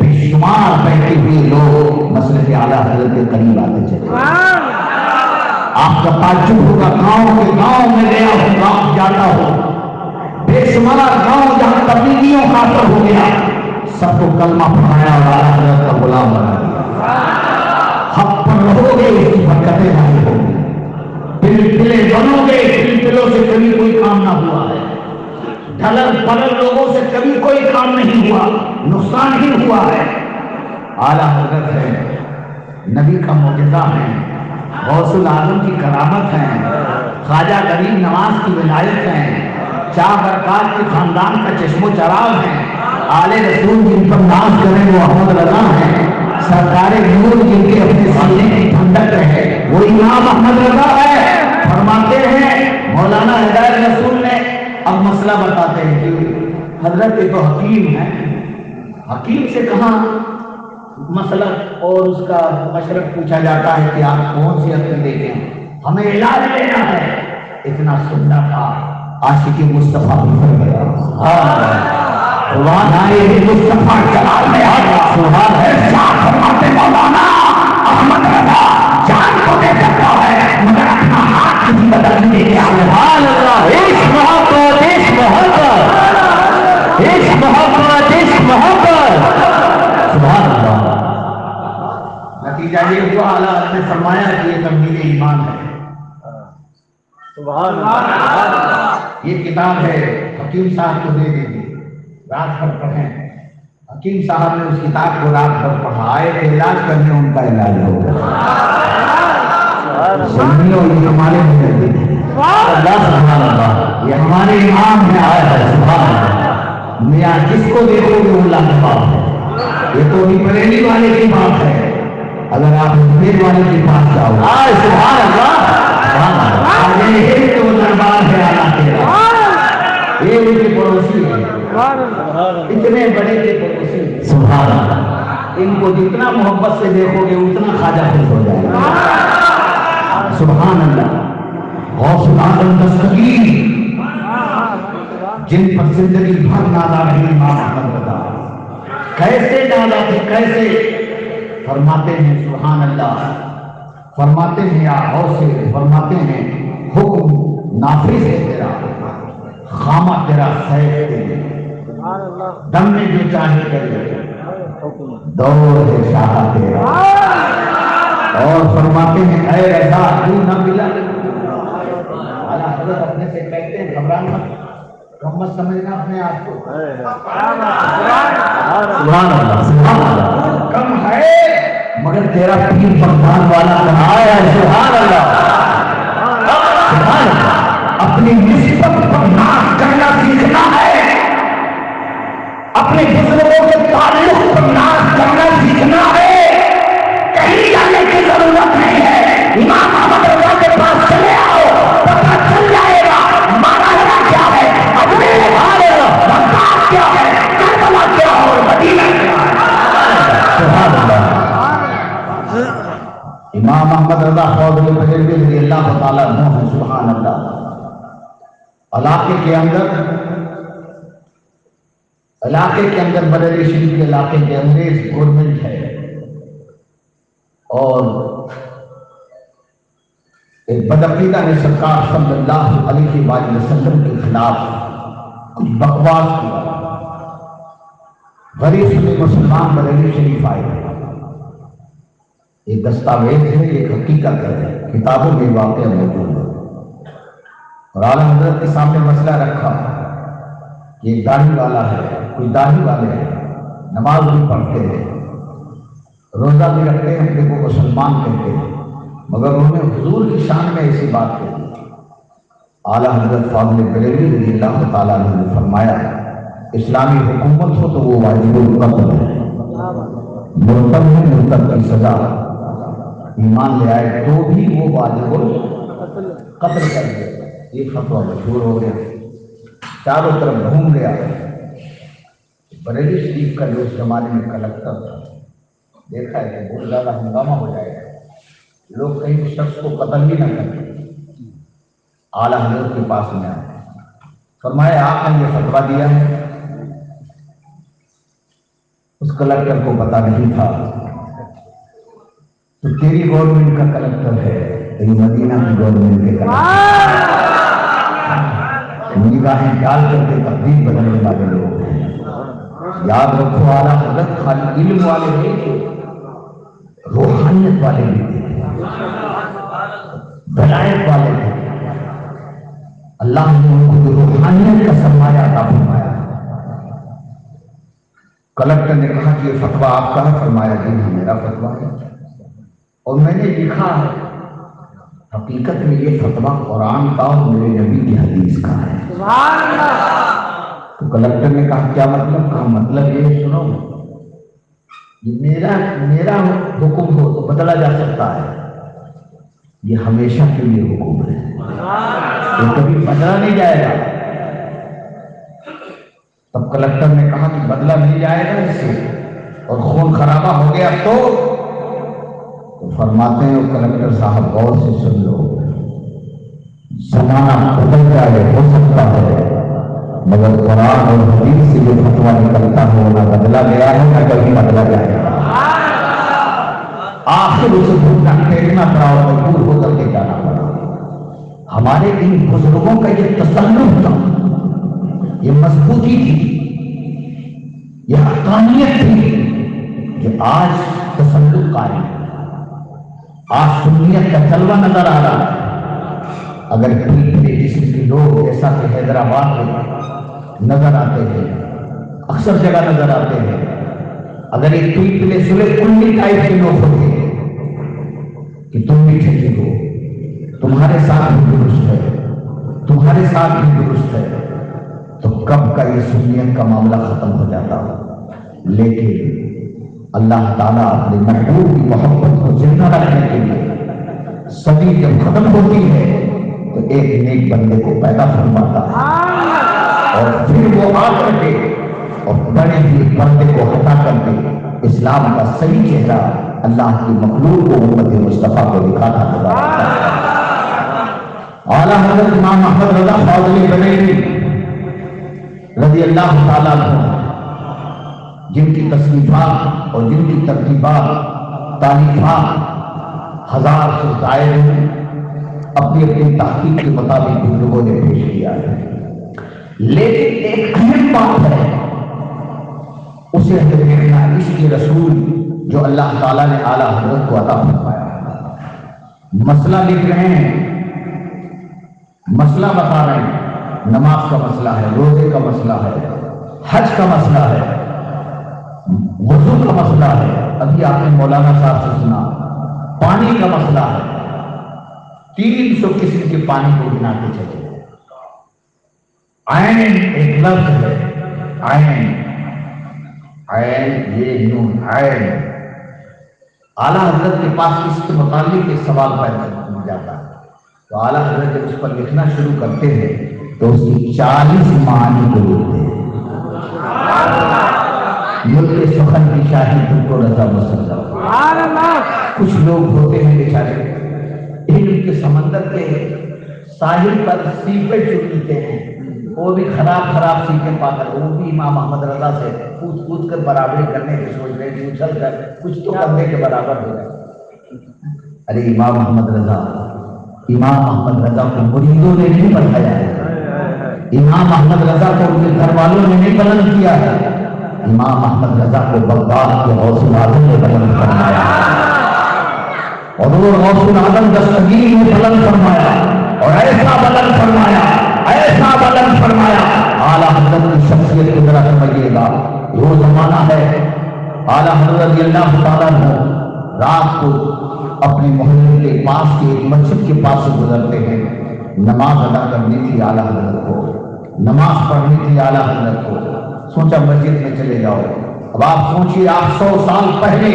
بے شمار بیٹھے ہوئے لوگ مسلک اعلیٰ حضرت کے قریب آتے چلے۔ آپ کا تعجب ہوگا، گاؤں کے گاؤں میں گیا ہوں، گاؤں جاتا ہوں، بے شمار گاؤں جہاں تبلیغیوں کا اثر ہو گیا، سب کو کلمہ پڑھایا اور اعلیٰ حضرت کا غلام بنا دیا۔ حق پر رہو گے اس کی برکتیں ظاہر ہوں گی، پلپلے بنو گے، پلپلوں سے کبھی کوئی کام نہ ہوا ہے، ڈھلل پلل لوگوں سے کبھی کوئی کام نہیں ہوا، نقصان ہی ہوا ہے۔ اعلیٰ حضرت ہے، نبی کا معجزہ ہے، غوث العالم کی کرامت ہے، خواجہ غریب نواز کی ولایت ہے، شاہ برکات کے خاندان کا چشم و چراغ ہے، آل رسول جن پر ناز کریں وہ احمد رضا ہیں، سرکار نور جن کے اپنے سینے کی ٹھنڈک ہے وہ امام احمد رضا ہے۔ فرماتے ہیں مولانا ہدایت رسول نے، اب مسئلہ بتاتے ہیں کہ حضرت تو حکیم ہے، حکیم سے کہاں مسئلہ اور اس کا مشرق پوچھا جاتا ہے کہ آپ کون سی عقیدے کے ہیں، ہمیں علاج لینا ہے۔ اتنا سننا تھا عاشق مصطفیٰ بھر گیا، مصطفیٰ جلال میں سبحان ہے، شاہ فرماتے مولانا احمد رضا جان کو دے سکتا ہے مگر اپنا ہاتھ کسی بدل نہیں دے گا۔ سبحان اللہ، عشق محبت، عشق محبت، عشق محبت، عشق محبت، سبحان اللہ۔ نتیجہ یہ ہوا اعلیٰ نے فرمایا کہ یہ تمہید ایمان ہے۔ سبحان اللہ، یہ کتاب ہے، حکیم صاحب کو دے دیجیے، رات بھر پڑھیں، حکیم صاحب نے اس کتاب کو رات بھر پڑھا، آئے تھے علاج کرنے، ان کا علاج ہو گیا۔ سنیوں یہ ہمارے مجدد ہیں، اللہ سبحان اللہ، یہ ہمارے امام میں آیا ہے، سبحان اللہ۔ میاں جس کو دیکھو گے وہ لاجواب ہے، یہ تو بھی بریلی والے کی بات ہے، اگر آپ امیر والے کے پاس جاؤ، سبحان اللہ، سبحان اللہ، یہ تو دربار ہے اللہ تیرا، یہ ان کے پڑوسی ہیں، اتنے بڑے کے پڑوسی، سبحان اللہ، ان کو جتنا محبت سے دیکھو گے اتنا خواجہ خوش ہو جائے گا، سبحان اللہ۔ غوث العالم دستگیر جن پر زندگی بھر نالا رہی امام احمد رضا، کیسے نالا تھے، کیسے فرماتے ہیں سبحان اللہ، فرماتے ہیں یا غوث، فرماتے ہیں حکم نافذ ہے تیرا، خامہ تیرا سیف تیرے، دم میں جو چاہے کرے، دور ہے شاہ تیرا، اور فرماتے ہیں اے رضا تو نہ ملا، اعلیٰ حضرت اپنے سے کہتے ہیں گھبران مت، کم مت سمجھنا اپنے آپ کو، سبحان اللہ، سبحان اللہ، کم ہے مگر تیرا پیر پردھان والا کہاں ہے، سبحان اللہ، سبحان اللہ، اپنی نسبت پر ناز کرنا سیکھنا ہے، اپنے بزرگوں کے تعلق پر ناز کرنا سیکھنا ہے، کہیں جانے کی ضرورت نہیں ہے، امام احمد رضا کے پاس چلے آؤ، پتہ چل جائے گا مانا کیا ہے، اپنے مقام کیا ہے، کربلا کیا ہے اور مدینہ کیا ہے، سبحان اللہ۔ امام احمد رضا فاضل بریلوی رضی اللہ تعالیٰ عنہ ہیں، سبحان اللہ۔ علاقے کے اندر بریلی شریف کے علاقے کے انگریز گورنمنٹ ہے، اور ایک بدعقیدہ نے سرکار صلی اللہ علیہ وآلہ وسلم کے خلاف کچھ بکواس کیا، غریب سے مسلمان بریلی شریف آئے، ایک دستاویز ہے، ایک حقیقت ہے، کتابوں میں واقعہ موجود ہے، اور اعلیٰ حضرت کے سامنے مسئلہ رکھا کہ ایک داڑھی والا ہے، کوئی داڑھی والے ہیں، نماز بھی پڑھتے ہیں، روزہ بھی رکھتے ہیں، اپنے کو مسلمان کہتے ہیں، مگر انہوں نے حضور کی شان میں ایسی بات کہی۔ اعلیٰ حضرت فاضل بریلوی رضی اللہ تعالیٰ عنہ نے فرمایا اسلامی حکومت ہو تو وہ واجب القتل ہے، مرتد ہے، مرتد کی سزا، ایمان لے آئے تو بھی وہ واجب القتل کر دے، یہ فتویٰ مشہور ہو گیا، چاروں طرف گھوم گیا۔ بریلی شریف کا جو اس زمانے میں کلکٹر تھا، دیکھا ہے کہ بہت زیادہ ہنگامہ ہو جائے گا، لوگ کہیں شخص کو قتل بھی نہ کریں، اعلیٰ حضرت کے پاس میں آئے، فرمایا آپ نے یہ فتویٰ دیا ہے، اس کلکٹر کو پتا نہیں تھا، تو تیری گورنمنٹ کا کلکٹر ہے، تیری مدینہ کی گورنمنٹ کے کلکٹر، نگاہیں ڈال کر کے تقدیر بدلنے والے لوگ ہیں۔ یاد رکھو اعلیٰ حضرت خالی علم والے نہیں تھے، روحانیت والے بھی تھے، ولایت والے تھے، اللہ نے ان کو روحانیت کا سرمایہ عطا فرمایا۔ کلکٹر نے کہا کہ یہ فتویٰ آپ کا ہے، فرمایا جی میرا فتویٰ ہے، اور میں نے لکھا حقیقت میں یہ فتویٰ قرآن کا اور میرے نبی کی حدیث کا ہے۔ تو کلکٹر نے کہا کیا مطلب؟ کہا مطلب یہ سنو، یہ میرا حکم ہو تو بدلا جا سکتا ہے، یہ ہمیشہ کے لیے حکم ہے، یہ کبھی بدلا نہیں جائے گا۔ تب کلکٹر نے کہا کہ بدلا نہیں جائے گا اس سے، اور خون خرابہ ہو گیا تو فرماتے ہیں کلکٹر صاحب غور سے سن لو، زمانہ بدل جائے ہو سکتا ہے، مگر قرآن اور حدیث سے جو فتویٰ نکلتا ہے وہ نہ بدلا گیا ہے نہ کبھی بدلا جائے گا۔ آخر اسے بھوکنا پھینکنا پڑا اور مجبور ہو کر کے جانا پڑا۔ ہمارے ان بزرگوں کا یہ تسلط تھا، یہ مضبوطی تھی، یہ حقانیت تھی کہ آج تسلط قائم ہے، آج سنیت کا جلوہ نظر آ رہا ہے۔ اگر پھر جسم کے لوگ جیسا کہ حیدرآباد میں نظر آتے ہیں، اکثر جگہ نظر آتے ہیں، اگر ایک پیپلے سلے کلی ٹائپ کے لوگ ہوتے کہ تم بھی ٹھیک ہو، تمہارے ساتھ بھی درست ہے، تمہارے ساتھ بھی درست ہے، تو کب کا یہ سنیت کا معاملہ ختم ہو جاتا۔ لیکن اللہ تعالیٰ اپنے محبوب کی محبت کو زندہ رکھنے کے لیے صدی جب ختم ہوتی ہے تو ایک نیک بندے کو پیدا فرماتا ہے، اور پھر وہ آ کر کے اور بڑے ہی بندے کو ہٹا کر کے اسلام کا صحیح چہرہ اللہ کی مخلوق کو امت مصطفیٰ کو دکھاتا ہے۔ اعلیٰ حضرت امام احمد رضا فاضلی بریلوی رضی اللہ تعالیٰ عنہ، جن کی تصنیفات اور جن کی ترتیبات تالیفات 1000 سے زائد ہیں، اپنی اپنی تحقیق کے مطابق ان لوگوں نے پیش کیا ہے، لیکن ایک اہم بات ہے اسے ہمیں دیکھنا، عشق رسول جو اللہ تعالیٰ نے اعلیٰ حضرت کو عطا فرمایا۔ مسئلہ لکھ رہے ہیں، مسئلہ بتا رہے ہیں، نماز کا مسئلہ ہے، روزے کا مسئلہ ہے، حج کا مسئلہ ہے، وضو کا مسئلہ ہے، ابھی آپ نے مولانا صاحب سے سنا، پانی کا مسئلہ ہے، 300 قسم کے پانی کو گنا کے چلے۔ عین ایک لفظ ہے، عین، عین یہ نون عین، اعلیٰ حضرت کے پاس اس کے متعلق ایک سوال پیدا ہو جاتا ہے، تو اعلیٰ حضرت جب اس پر لکھنا شروع کرتے ہیں تو اس کی 40 معنی کو لکھتے ہیں۔ ملک سخن کی شاہی تم کو رضا مسلم۔ کچھ لوگ ہوتے ہیں بیچارے علم کے سمندر کے ساحل پر سیپیں چنتے ہیں، وہ بھی خراب سیپیں پا کر، وہ بھی امام احمد رضا سے کود کر برابری کرنے کی سوچ رہے کہ اچھل کر کچھ تو کرنے کے برابر ہو جائے۔ ارے امام احمد رضا کو مریدوں نے نہیں بڑھایا ہے، امام احمد رضا کو ان کے گھر والوں نے نہیں بلند کیا ہے، امام احمد رضا کو بغداد کے غوث الاعظم نے بلند فرمایا، اور وہ غوث الاعظم دستگیر نے بلند فرمایا، اور ایسا بلند فرمایا، ایسا بلند فرمایا۔ اعلیٰ حضرت کی شخصیت کو ذرا سمجھیے گا، وہ زمانہ ہے اعلیٰ حضرت رضی اللہ تعالیٰ عنہ رات کو اپنے محلے کے پاس کے ایک مسجد کے پاس سے گزرتے ہیں، نماز ادا کرنی تھی اعلیٰ حضرت کو، نماز پڑھنی تھی اعلیٰ حضرت کو، سوچا مسجد میں چلے جاؤ۔ اب آپ سوچیے، آپ 100 سال پہلے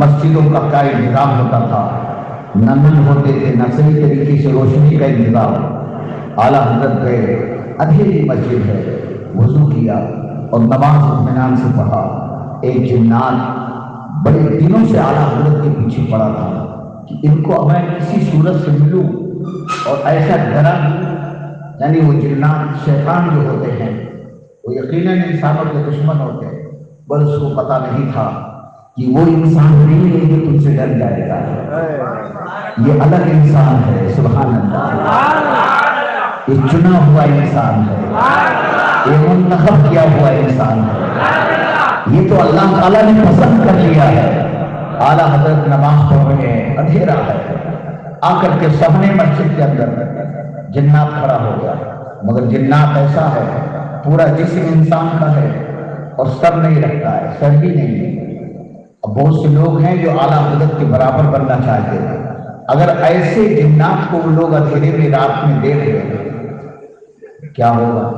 مسجدوں کا کیا انتظام ہوتا تھا، نہ نل ہوتے تھے، نہ صحیح طریقے سے روشنی کا انتظام۔ اعلیٰ حضرت گئے، اندھیری مسجد ہے، وضو کیا اور نماز اطمینان سے پڑھا۔ ایک جنات بڑے دنوں سے اعلیٰ حضرت کے پیچھے پڑا تھا کہ ان کو میں کسی صورت سے ملوں، اور ایسا ڈرا، یعنی وہ جنات شیطان جو ہوتے ہیں وہ یقیناً انسانوں کے دشمن ہوتے ہیں، بس اس کو پتہ نہیں تھا کہ وہ انسان نہیں ہے جو تم سے ڈر جائے گا، یہ الگ انسان ہے، سبحان اللہ، یہ چنا ہوا انسان ہے، یہ منتخب کیا ہوا انسان ہے، یہ تو اللہ تعالیٰ نے پسند کر لیا ہے۔ اعلیٰ حضرت نماز پڑھ رہے ہیں، اندھیرا ہے، آ کر کے سامنے مسجد کے اندر جنات کھڑا ہو گیا، مگر جنات ایسا ہے پورا جسم انسان کا ہے اور سر نہیں رکھتا ہے، سر بھی نہیں ہے۔ اب بہت سے لوگ ہیں جو اعلیٰ حضرت کے برابر بننا چاہتے ہیں، اگر ایسے جنات کو وہ لوگ اندھیرے میں رات میں دیکھ رہے ہیں کیا ہوگا؟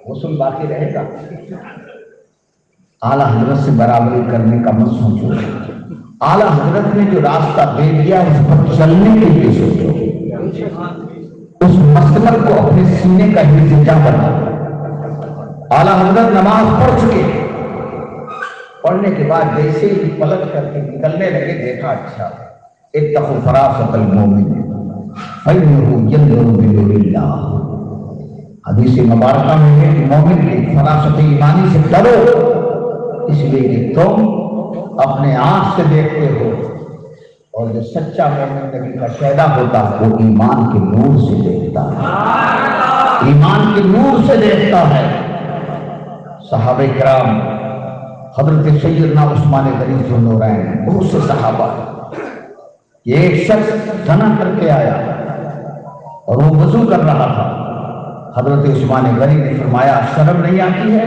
غسل باقی رہے گا؟ اعلیٰ حضرت سے برابری کرنے کا مت سوچو، اعلیٰ حضرت نے جو راستہ دے دیا اس پر چلنے کے لیے سوچو، اس مسلک کو اپنے سینے کا حصہ بنا۔ اعلیٰ حضرت نماز پڑھ چکے، پڑھنے کے بعد جیسے ہی پلٹ کر کے نکلنے لگے، دیکھا اچھا اتقوا فراست المومن فإنه ينظر بنور اللہ۔ حدیث مبارکہ میں ہے کہ مومن کی فراست ایمانی سے ڈرو، اس لیے کہ تم اپنے آنکھ سے دیکھتے ہو، اور جو سچا مومن نبی کا شہدا ہوتا ہے وہ ایمان کے نور سے دیکھتا ہے، ایمان کے نور سے دیکھتا ہے۔ صحابہ کرام، حضرت سیدنا عثمان غنی ذوالنورین، بہت سے صحابہ، ایک شخص زنا کر کے آیا اور وہ وضو کر رہا تھا، حضرت عثمان غنی نے فرمایا شرم نہیں آتی ہے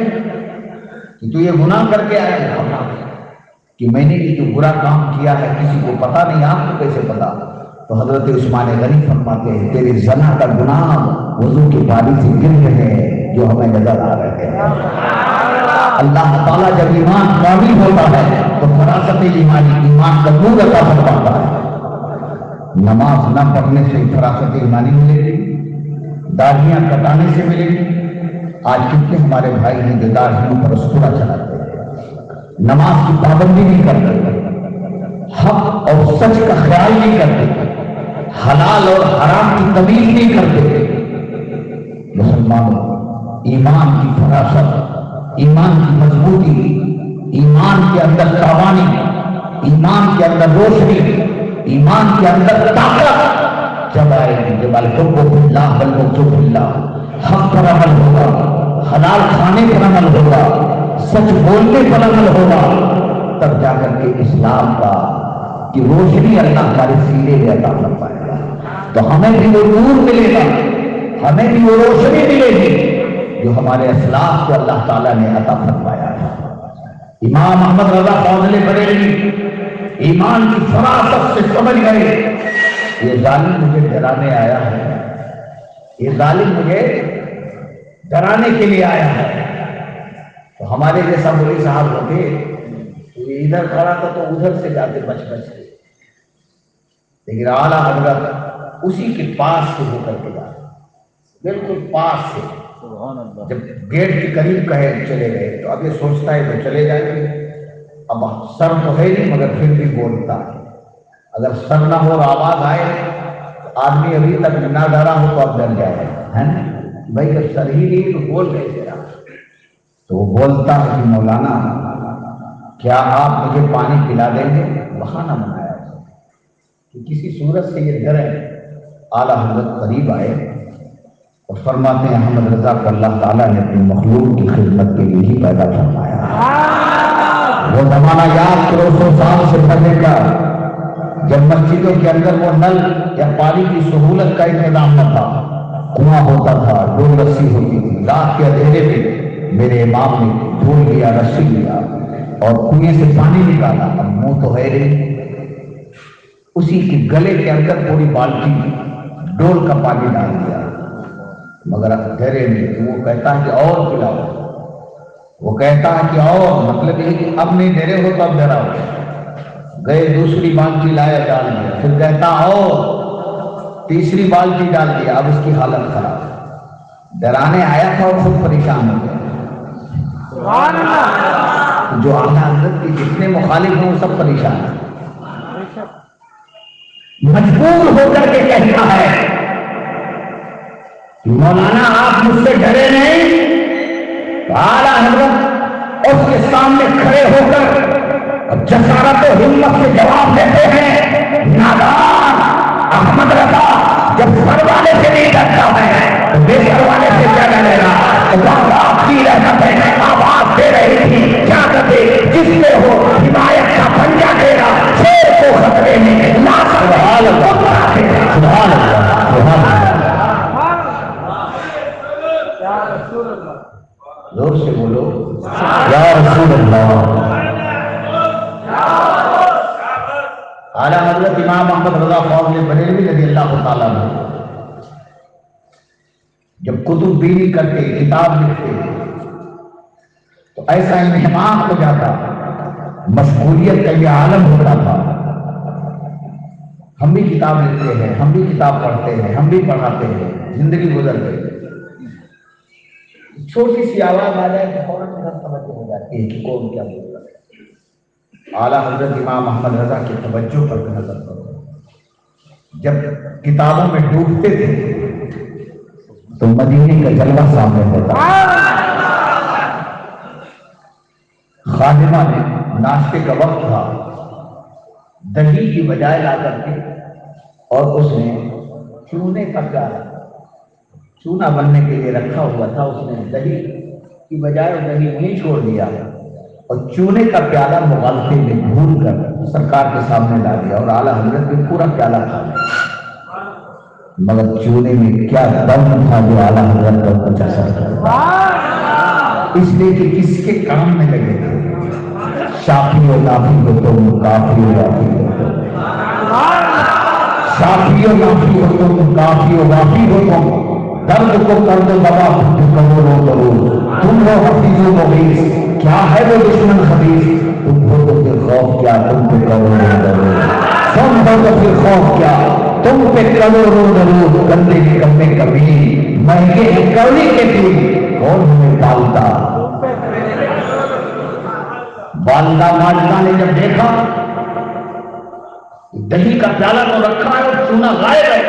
کہ تو یہ گناہ کر کے آیا ہے کہ میں نے یہ جو برا کام کیا ہے کسی کو پتا نہیں، آپ کو کیسے پتا؟ تو حضرت عثمان غنی فرماتے ہیں تیرے زنا کا گناہ وضو کے پانی سے گر رہے ہیں جو ہمیں نظر آ رہے ہیں۔ اللہ تعالیٰ جب ایمان کامل ہوتا ہے تو فراست ایمان کا نور عطا فرماتا ہے۔ نماز نہ پڑھنے سے فراست ایمانی ملے گی، داڑھیاں کٹانے سے ملے گی۔ آج کتنے ہمارے بھائی ہیں جو داڑھیوں پر استورا چلاتے ہیں، نماز کی پابندی نہیں کرتے، حق اور سچ کا خیال نہیں کرتے، حلال اور حرام کی تمیز نہیں کرتے۔ مسلمانوں، ایمان کی فراست، ایمان کی مضبوطی، ایمان کے اندر توانی، ایمان کے اندر روشنی، ایمان کے اندر طاقت جب آئے گی، جب الحب باللہ والبغض باللہ، حق پر عمل ہوگا، حلال کھانے پر عمل ہوگا، سچ بولنے پر عمل ہوگا، تب جا کر کے اسلام کا کہ روشنی اللہ ہمارے سینے میں عطا فرمائے گا۔ تو ہمیں بھی وہ نور ملے گا، ہمیں بھی وہ روشنی ملے گی جو ہمارے اسلاف کو اللہ تعالیٰ نے عطا فرمایا ہے۔ امام احمد رضا فاضل بریلوی ایمان کی فراست سے سمجھ گئے یہ ظالم مجھے ڈرانے آیا ہے، یہ ظالم مجھے ڈرانے کے لیے آیا ہے۔ تو ہمارے جیسا مولوی صاحب ہوتے یہ ادھر کھڑا تھا تو ادھر سے جاتے بچ بچ کے، لیکن اعلیٰ حضرت اسی کے پاس سے ہو کر کے جاتے، بالکل پاس سے۔ جب گیٹ کے قریب کہے چلے گئے تو اب یہ سوچتا ہے تو چلے جائیں گے، اب سر تو ہے نہیں مگر پھر بھی بولتا ہے۔ اگر سر نہ ہو اور آواز آئے تو آدمی ابھی تک نہ ڈرا ہو تو اب ڈر جائے ہے نا بھائی، جب سر ہی نہیں تو بول کیسے رہا؟ تو وہ بولتا ہے کہ مولانا کیا آپ مجھے پانی پلا دیں گے؟ بہانہ بنایا کہ کسی صورت سے یہ ڈرے۔ اعلیٰ حضرت قریب آئے اور فرماتے ہیں احمد رضا کو اللہ تعالیٰ نے اپنی مخلوق کی خدمت کے لیے ہی پیدا فرمایا۔ وہ زمانہ یاد کرو 100 سال سے پہلے کا، جب مسجدوں کے اندر وہ نل یا پانی کی سہولت کا انتظام نہ تھا، کنواں ہوتا تھا، ڈول رسی ہوتی تھی، رات کے اندھیرے میں میرے امام نے ڈھول لیا، رسی لیا اور کنویں سے پانی نکالا، اب منہ تو ہے نہیں، اسی کے گلے کے اندر پوری بالٹی ڈول کا پانی ڈال دیا، مگر اندھیرے میں وہ کہتا ہے کہ اور پلاؤ، وہ کہتا ہے کہ اور، مطلب یہ کہ اب نہیں ڈرے ہو تو اب ڈراؤ۔ گئے دوسری بالٹی لایا ڈال دیا، پھر کہتا اور تیسری بالٹی ڈال دیا، اب اس کی حالت خراب، ڈرانے آیا تھا اور خود پریشان ہو گیا۔ جو اعلیٰ حضرت کے جتنے مخالف ہیں وہ سب پریشان ہیں، مجبور ہو کر کے کہتا ہے کہ مولانا آپ مجھ سے ڈرے نہیں؟ تو اعلیٰ حضرت اس کے سامنے کھڑے ہو کر اور جسارت و ہمت سے جواب دیتے ہیں، نادان احمد رضا جب سر والے سے نہیں ڈرتا ہے تو بے سر والے سے کیا ڈرے گا؟ آپ کی رحمتیں آواز دے رہی تھی، کیا کرتے جس میں ہو حمایت کا پنجہ تیرا، شیر کو خطرے میں لا سبحان اللہ سبحان اللہ سبحان اللہ۔ زور سے بولو یا رسول اللہ۔ اعلیٰ حضرت امام احمد رضا فاضل بریلوی رضی اللہ تعالیٰ عنہ جب کتب بینی کرتے، کتاب لکھتے تو ایسا انہمام ہو جاتا، مشغولیت کا یہ عالم ہوتا تھا۔ ہم بھی کتاب لکھتے ہیں، ہم بھی کتاب پڑھتے ہیں، ہم بھی پڑھاتے ہیں، زندگی گزر گئی، چھوٹی سی آواز آ جائے تو فوراً توجہ ہو جاتی ہے کہ کون کیا بول رہا ہے۔ اعلیٰ حضرت امام احمد رضا کی توجہ پر نظر کرو، جب کتابوں میں ڈوبتے تھے تو مدینے کا جلوہ سامنے ہوتا، خادمہ نے ناشتے کا وقت تھا، دہی کی بجائے لا کر کے اور اس نے چونے کا پیالہ چونا بننے کے لیے رکھا ہوا تھا، اس نے دہی کی بجائے دہی نہیں چھوڑ دیا اور چونے کا پیالہ مغالطے میں بھون کر سرکار کے سامنے لا دیا اور اعلیٰ حضرت نے پورا پیالہ کھا لیا، مگر چونے میں کیا دم تھا جو اعلیٰ حضرت پر کچھ اثر کرتا۔ اس لیے کہ کس کے کام میں لگے تھے؟ شافی و نافی ہو تم، کافی و وافی ہو تم، شافی و نافی ہو تم، کافی و وافی ہو تم، درد کو کر دو دوا، کرو رو کرو، تم ہو حفیظ و مغیث، کیا ہے وہ دشمن خبیث، تم ہو تو پھر خوف کیا، تم پہ کرو رو کرو، تم ہو تو پھر خوف کیا، تم پہ کرو رو کرو، گندے نکمے کبھی مہنگے کوڑی کے بھی کون ہمیں پالتا؟ والدہ ماجدہ نے جب دیکھا دہی کا پیالہ تو رکھا ہے اور چونا غائب ہے،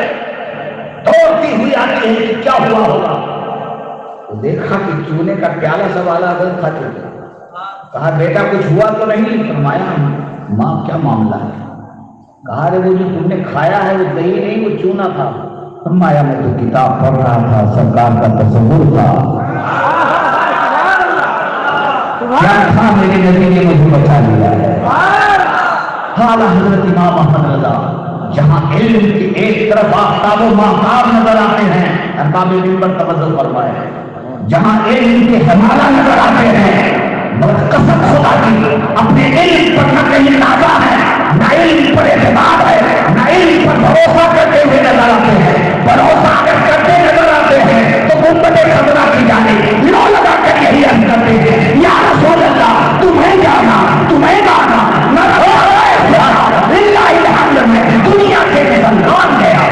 دوڑتی ہوئی آتی ہے کہ کیا ہوا ہوگا؟ تو دیکھا کہ چونے کا پیالہ سب اعلیٰ حضرت کھا چکے۔ کہا بیٹا کچھ ہوا تو نہیں؟ فرمایا ماں کیا معاملہ ہے؟ کہا رے وہ جو تم نے کھایا ہے وہ دہی نہیں، وہ چونا تھا۔ فرمایا میں تو کتاب پڑھ رہا تھا، سرکار کا تصور تھا، کیا تھا میرے نبی نے مجھے بچا لیا ہے۔ اعلیٰ حضرت امام احمد رضا جہاں علم کی ایک طرف آفتاب و ماہتاب نظر آتے ہیں، ارباب علم پر توجہ فرمائے، جہاں علم کے ہمارا نظر آتے ہیں، مگر قسم خدا کی اپنے علم پر نہ کہیں نازا ہے، نہ علم پر اعتماد ہے، نہ علم پر بھروسہ کرتے ہوئے نظر آتے ہیں۔ بھروسہ اگر کرتے نظر آتے ہیں تو گنبد خضرا کی جانب لو لگا کر یہی عرض کرتے ہیں یا رسول اللہ تمہیں جانا، تمہیں گانا، نہ للہ الحمد میں دنیا کے مسلمان گیا۔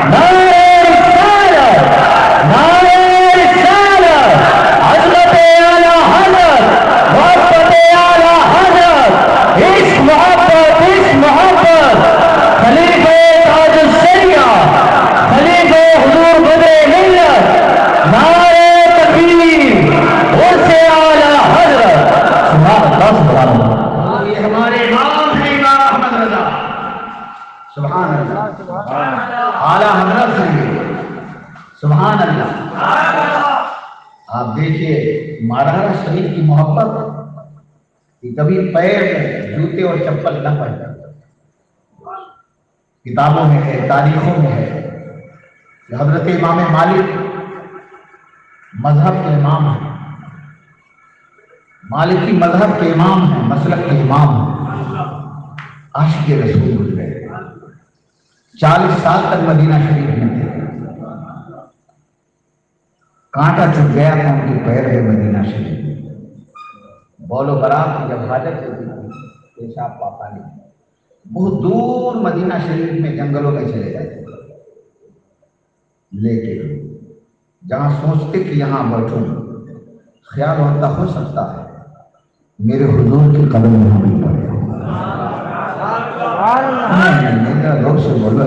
سبحان اللہ۔ آپ دیکھیے مارہرہ شریف کی محبت کہ کبھی پیر میں جوتے اور چپل نہ پہنتا، کتابوں میں ہے، تاریخوں میں ہے کہ حضرت امام مالک مذہب کے امام ہیں، مالکی مذہب کے امام ہیں، مسلک کے امام ہیں، عاشق رسول گزرے، 40 سال تک مدینہ شریف میں تھے، کانٹا چپ گیا تھا ان کے پیر میں مدینہ شریف میں، بول و برات کی جب حاجت ہوتی تھی پیشاب پاپانی بہت دور مدینہ شریف میں جنگلوں میں چلے جاتے تھے، لیکن جہاں سوچتے کہ یہاں بیٹھوں خیال ہوتا ہو سکتا ہے میرے حضور کے قدم میں نہیں پڑے، میرا لوگ سے بولو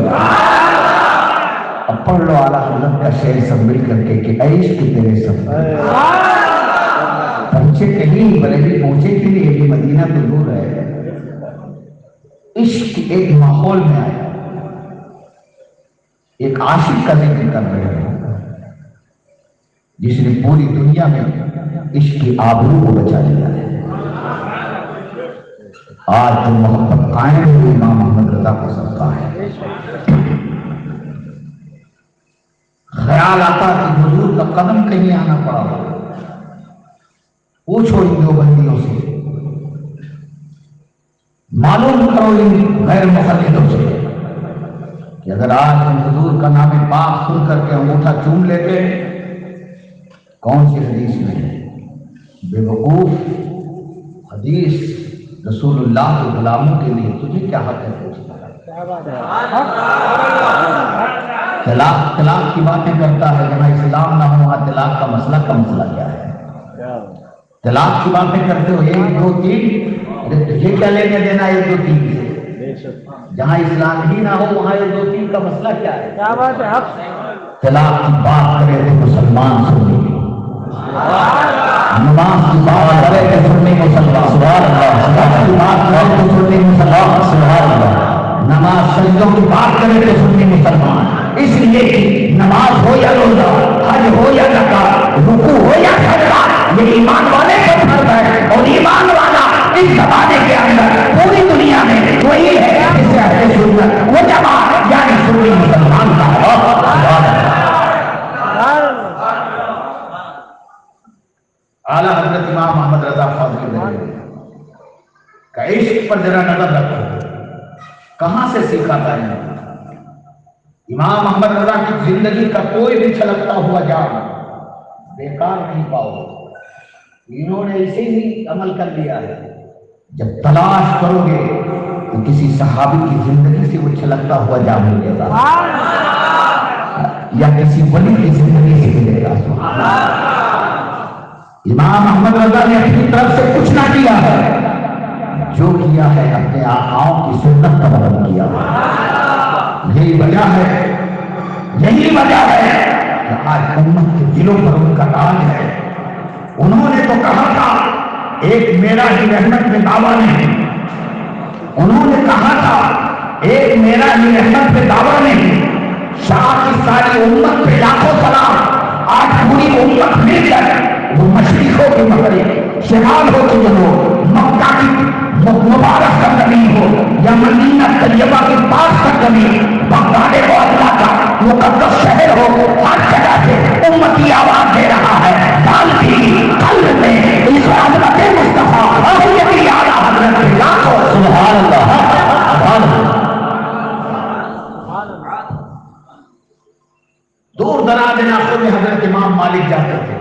اب پڑھ لو اعلیٰ حضرت کا شعر سب مل کر کے کہ عیش کی تیرے سفر پہنچے کہیں بریلی پہنچے کے لیے بھی مدینہ تو دور ہے، عشق ایک ماحول میں آیا، ایک عاشق کا ذکر کر رہے ہیں جس نے پوری دنیا میں عشق کی آبرو کو بچا لیا ہے۔ آج جو محبت قائم ہوئی امام احمد رضا کو صدقہ ہے، خیال آتا کہ حضور کا قدم کہیں آنا پڑا ہو، پوچھو ان دیوبندیوں سے، معلوم کرو ان غیر مقلدوں سے کہ اگر آج ہم حضور کا نام پاک سن کر کے انگوٹھا چوم لیتے کون سی حدیث میں ہے؟ بے وقوف حدیث رسول اللہ کے غلاموں کے لیے تجھے کیا حق ہے پوچھنا؟ طلاق کی باتیں کرتا ہے، جہاں اسلام نہ ہو وہاں طلاق کا مسئلہ کیا ہے؟ طلاق کی باتیں کرتے ہو 1 2 3، ارے تجھے کیا لینے دینا 1 2 3 سے؟ جہاں اسلام ہی نہ ہو وہاں 1 2 3 کا مسئلہ کیا ہے؟ طلاق کی بات کرے تو مسلمان سنی، نماز کی بات کرے تو سنی مسلمان، سبحان اللہ، کی بات کرے تو سنی مسلمان، سبحان اللہ، نماز سجدوں کی بات کرے تو سنی مسلمان، اس لیے کہ نماز ہو یا روزہ، حج ہو یا زکات، رکوع ہو یا سجدہ، یہ ایمان والے کا فرض ہے، اور ایمان والا اس زمانے کے اندر پوری دنیا میں وہی ہے جس سے اہل سنت و جماعت یعنی سنی مسلمان کا اعلیٰ حضرت امام عشق پر ذرا نظر رکھو، کہاں سے سیکھا تھا انہوں نے؟ امام احمد رضا کی زندگی کا کوئی بھی چھلکتا ہوا جام بیکار نہیں پاؤ، انہوں نے اسے ہی عمل کر لیا ہے۔ جب تلاش کرو گے تو کسی صحابی کی زندگی سے وہ چھلکتا ہوا جام ملے گا یا کسی ولی کی زندگی سے ملے گا۔ امام احمد رضا نے اپنی طرف سے کچھ نہ کیا ہے، جو کیا ہے اپنے آقاؤں کی سنت کا مدد کیا۔ یہی وجہ ہے کہ آج امت کے دلوں پر ان کا راج ہے۔ انہوں نے تو کہا تھا ایک میرا ہی رحمت میں دعویٰ نہیں، انہوں نے کہا تھا ایک میرا ہی رحمت میں دعویٰ نہیں، شاہ کی ساری امت پہ لاکھوں سلام۔ آج پوری امت مل کر وہ مشرق ہو کہ مغرب، شمال ہو کہ جنوب، مکہ کی مبارک کا زمین ہو یا مدینہ طیبہ کے پاس کا زمین، بغداد معظمہ کا مقدس شہر ہو، ہر جگہ سے امتی آواز دے رہا ہے، ڈالتی قلب میں اس عظمت مصطفیٰ اہلیت اعلیٰ حضرت لاکھوں سبحان اللہ سبحان اللہ۔ دور دراز علاقوں میں حضرت امام مالک جاتے تھے،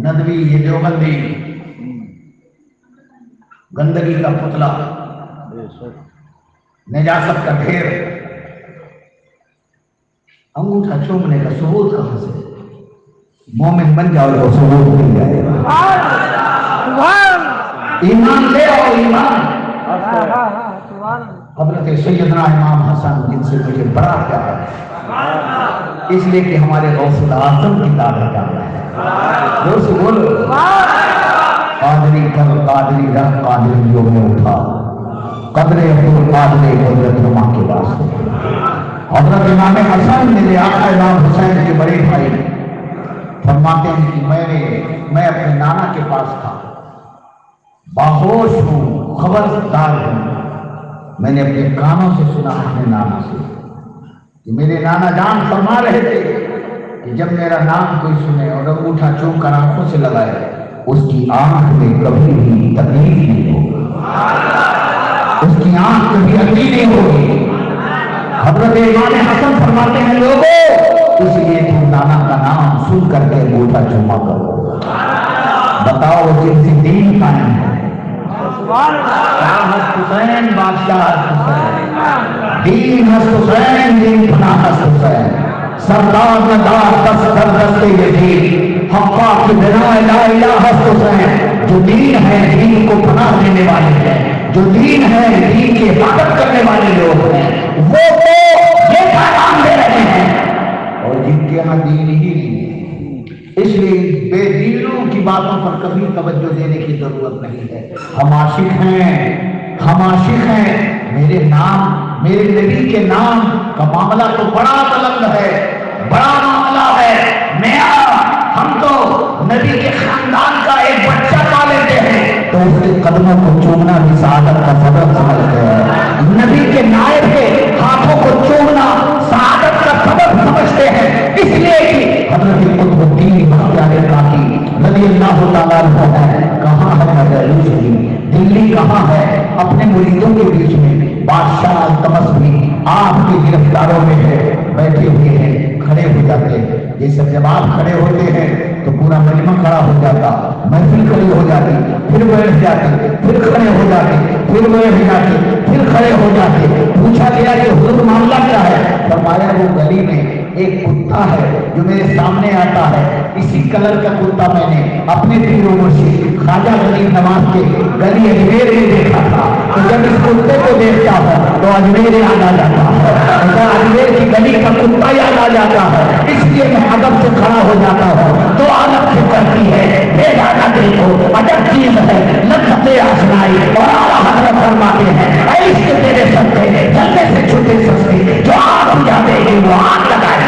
ندوی یہ دیوبندی گندگی کا پتلا، نجاست کا ڈھیر، انگوٹھا چومنے کا ثبوت کہاں سے؟ مومن بن جاؤ تو ثبوت مل جائے گا۔ ایمان لے آؤ ایمان۔ حضرت سیدنا امام حسن جن سے مجھے بڑا پیار ہے، اس لیے کہ ہمارے غوث الاعظم کی دعوت کر رہا ہے۔ زور سے بولو، قادری کر قادری رہ قادریوں میں اٹھا، قدر عبد قادر قدرت نما کے واسطے۔ حضرت امام حسن میرے آقا امام حسین کے بڑے بھائی فرماتے ہیں کہ میں اپنے نانا کے پاس تھا، باہوش ہوں، خبردار ہوں، میں نے اپنے کانوں سے سنا اپنے نانا سے کہ میرے نانا جان فرما رہے تھے کہ جب میرا نام کوئی سنے اور انگوٹھا چوم کر آنکھوں سے لگائے اس کی آنکھ میں کبھی بھی تکلیف نہیں ہوگی، اس کی آنکھ کبھی اگلی نہیں ہوگی۔ حضرت امام حسن فرماتے ہیں لوگوں اس لیے تم نانا کا نام سن کر کے انگوٹھا چوما کرو، بتاؤ جن سے دین قائم ہے، ہست حسین بادشاہ ہست حسین، دین ہست حسین، دین پناہ ہست حسین، سردار ندار دستر دستے یزید، حقا کی بنا لا الہ ہست حسین۔ جو دین ہے دین کو پناہ دینے والے ہیں، جو دین ہے دین کی حفاظت کرنے والے لوگ ہیں، وہ تو یہ پیغام دے رہے ہیں، اور جن کے یہاں دین ہی نہیں ہے۔ اس لیے بے دینوں کی باتوں پر کبھی توجہ دینے کی ضرورت نہیں ہے۔ ہم عاشق ہیں، میرے نام، میرے نبی کے نام کا معاملہ تو بڑا بلند ہے، بڑا معاملہ ہے۔ ہم تو نبی کے خاندان کا ایک بچہ پا لیتے ہیں تو اس کے قدموں کو چومنا بھی سعادت کا سبب سمجھتے ہیں، نبی کے نائب کے ہاتھوں کو چومنا سعادت کا سبب سمجھتے ہیں۔ اس لیے کہ حضرت قطب الدین بختیار کاکی رضی اللہ تعالیٰ عنہ ہے، کہاں ہے مدعوش کی، دلی کہاں ہے، اپنے مریدوں کے بیچ میں بادشاہ التمس بھی آپ کی گرفتاروں میں ہے، بیٹھے ہوئے ہیں، کھڑے ہو جاتے ہیں، جیسے جب آپ کھڑے ہوتے ہیں تو پورا مجمع کھڑا ہو جاتا، محفل کھڑی ہو جاتی، پھر بیٹھ جاتے، پھر کھڑے ہو جاتے، پھر بیٹھ جاتے، پھر کھڑے ہو جاتے۔ پوچھا گیا کہ حضور معاملہ کیا ہے؟ فرمایا وہ گلی میں ایک کتا ہے جو میرے سامنے آتا ہے، اسی کلر کا کتا میں نے اپنے پیر و مرشد خواجہ غریب نواز کے گلی اجمیر میں دیکھا تھا، تو جب اس کتے کو دیکھتا ہے تو اجمیر یاد آ جاتا ہے، اجمیر کی گلی کا کتا یاد آ جاتا ہے، اس لیے میں ادب سے کھڑا ہو جاتا ہوں، تو عادت سے کرتی ہے بے جانا دیکھو عجب چیز ہے لذت آشنائی، اور اعلیٰ حضرت فرماتے ہیں عشق تیرے سستے جلنے سے چھوٹے سستے، جو آگ جاتے ہیں وہ آگ لگائے۔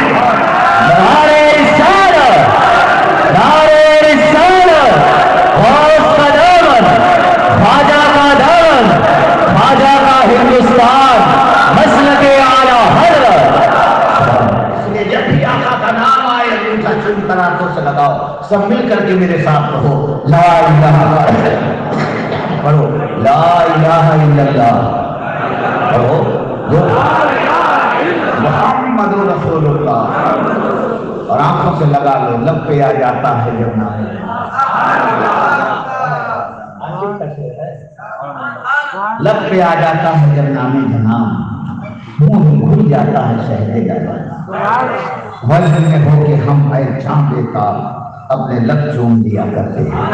نعرہ رسالت، نعرہ رسالت، غوث کا دامن، خواجہ کا دامن، خواجہ کا ہندوستان، مسلک اعلیٰ حضرت۔ اس لیے جب بھی آقا کا نام آئے انگوٹھا چوم کر آنکھوں سے لگاؤ، سب مل کر کے میرے ساتھ کہو لا الہ الا اللہ، پڑھو لا الہ الا اللہ، محمد رسول اللہ، اور آنکھوں سے لگا لو، لب پہ آ جاتا ہے جب نام، لب پہ آ جاتا ہے جب نام جناب، منہ کھل جاتا ہے شہد جانا، وزن میں ہو کے ہم اے چاندے تاب اپنے لب چوم دیا کرتے ہیں۔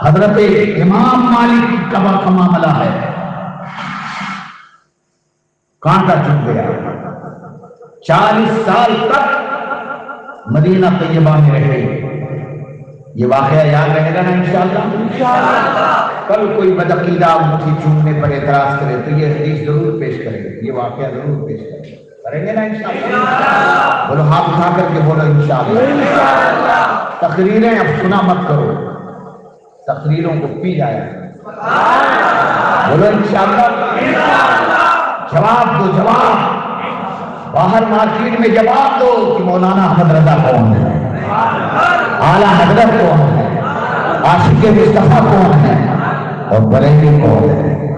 حضرت امام مالک کا معاملہ ہے، کانٹا چپ گیا، 40 سال تک مدینہ طیبہ میں رہے۔ یہ واقعہ یاد رہے گا نا انشاءاللہ؟ کل کوئی بدعقیدہ انگوٹھی چومنے پر اعتراض کرے تو یہ حدیث ضرور پیش کرے گا، یہ واقعہ ضرور پیش کریں گے نا انشاءاللہ؟ بولو ہاتھ اٹھا کر کے بولو انشاءاللہ۔ تقریریں اب سنا مت کرو، تقریروں کو پی جایا، بولو انشاءاللہ۔ جواب دو، جواب، باہر مارکیٹ میں جواب دو کہ مولانا احمد رضا کون ہے، اعلیٰ حضرت کون ہے، عاشق مصطفیٰ کون ہے، اور بریلی کون ہے،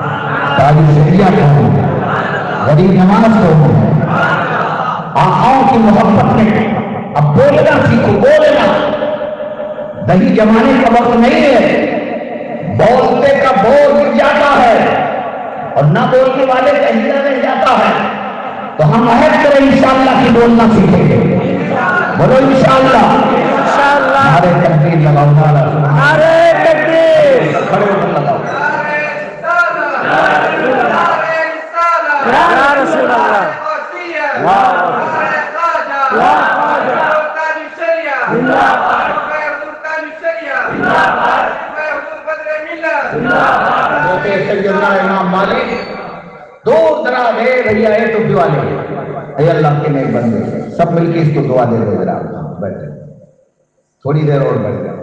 قاضی شریعہ کون ہے، غریب نواز کون ہے۔ آقاؤں کی محبت میں اب بولنا سیکھو، بولنا، دہی جمانے کا وقت نہیں ہے، بولتے کا بول گر جاتا ہے اور نہ بولنے والے کا ہیرا رہ جاتا ہے، تو ہم عہد کریں انشاءاللہ کہ بولنا سیکھیں گے، بولو انشاءاللہ۔ نعرہ تکبیر لگاؤ، نعرہ تکبیر، کھڑے ہو کر لگاؤ، یا رسول اللہ، سیدنا امام مالک دور دراز ہے بھیا، ہے تو دعا لے، اے اللہ کے نیک بندے، سب مل کے اس کو دعا دے دو، ذرا بیٹھے تھوڑی دیر اور بیٹھ جاؤ،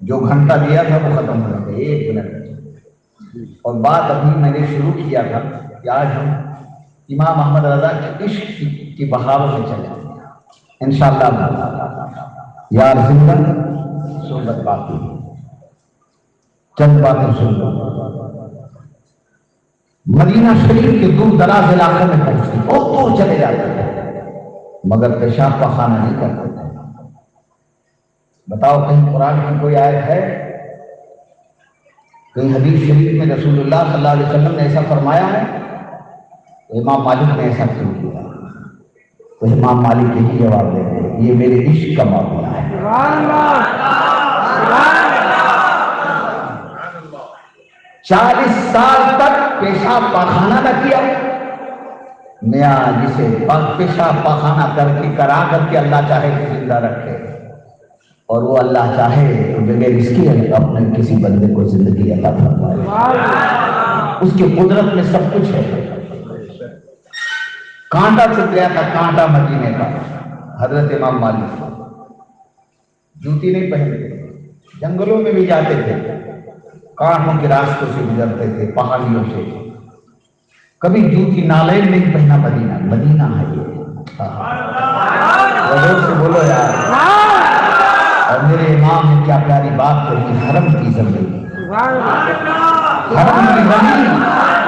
جو گھنٹہ دیا تھا وہ ختم ہو گیا، 1 منٹ۔ اور بات ابھی میں نے شروع کیا تھا کہ آج ہم امام احمد رضا کے عشق کی بہاروں سے چلے انشاءاللہ۔ یار زندہ صحبت باقی، چند باتیں سن لو۔ مدینہ شریف کے دور دراز علاقے میں پہنچتے، بہت دور چلے جاتے تھے، مگر پیشاب پخانہ نہیں کرتے تھے۔ بتاؤ کہیں قرآن کی کوئی آیت ہے، کہیں حدیث شریف میں رسول اللہ صلی اللہ علیہ وسلم نے ایسا فرمایا ہے؟ تو امام مالک نے ایسا کیوں کیا؟ تو امام مالک یہی جواب دیتے ہیں، یہ میرے عشق کا معاملہ ہے۔ 40 سال تک پیشاب پاخانہ نہ کیا، میاں جسے پیشاب پاخانہ کرا کر کے اللہ چاہے تو زندہ رکھے، اور وہ اللہ چاہے تو بغیر اس کی اپنے کسی بندے کو زندگی عطا فرمائے، اس کی قدرت میں سب کچھ ہے۔ کانٹا چھپ گیا تھا، کانٹا مدینے کا، حضرت امام مالک جوتی نہیں پہنتے، جنگلوں میں بھی جاتے تھے، کانٹوں کے راستوں سے گزرتے تھے، پہاڑیوں سے، کبھی جوتی نالین نہیں پہنا۔ مدینہ، مدینہ ہے یہ، حضور سے بولو یار۔ اور میرے امام نے کیا پیاری بات کہی، حرم کی زمین، حرم کی زمین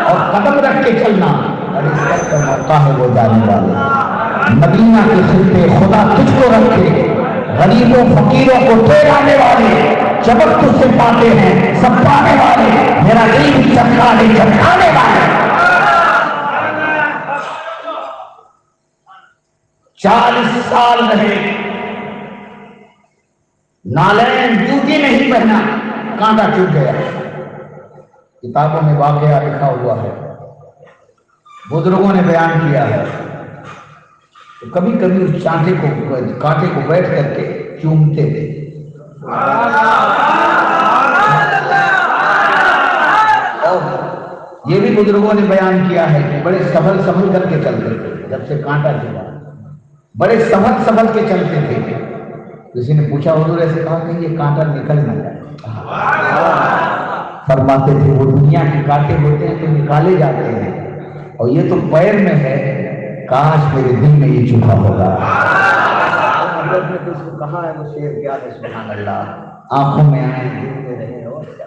اور قدم رکھ کے چلنا، اور اس وقت کا موقع ہے وہ جانے والے۔ مدینہ کے خلفے خدا تجھ کو رکھے، غریبوں فقیروں کو ٹھہرانے والے، چمک تجھ سے پاتے ہیں سب پانے والے، میرا دل بھی چمکانے چمکانے والے۔ 40 سال رہے، نالین جوتی نہیں پہنا، کانٹا چپ گیا۔ کتابوں میں واقعہ لکھا ہوا ہے، بزرگوں نے بیان کیا ہے، تو کبھی کبھی اس کانٹے کو بیٹھ کر کے چومتے تھے۔ اور یہ بھی بزرگوں نے بیان کیا ہے کہ بڑے سنبھل کر کے چلتے تھے، جب سے کانٹا چلا بڑے سنبھل کے چلتے تھے۔ کسی نے پوچھا حضور ایسے کہا کہ یہ کانٹا نکل نہ جائے، فرماتے تھے وہ دنیا کے کانٹے ہوتے ہیں تو نکالے جاتے ہیں، اور یہ تو پیر میں ہے، کاش میرے دل میں یہ چھپا ہوگا۔ حضرت نے کس کو کہا ہے وہ شعر کیا ہے، سبحان اللہ، آنکھوں میں آئے دل میں رہے، اور کیا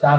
4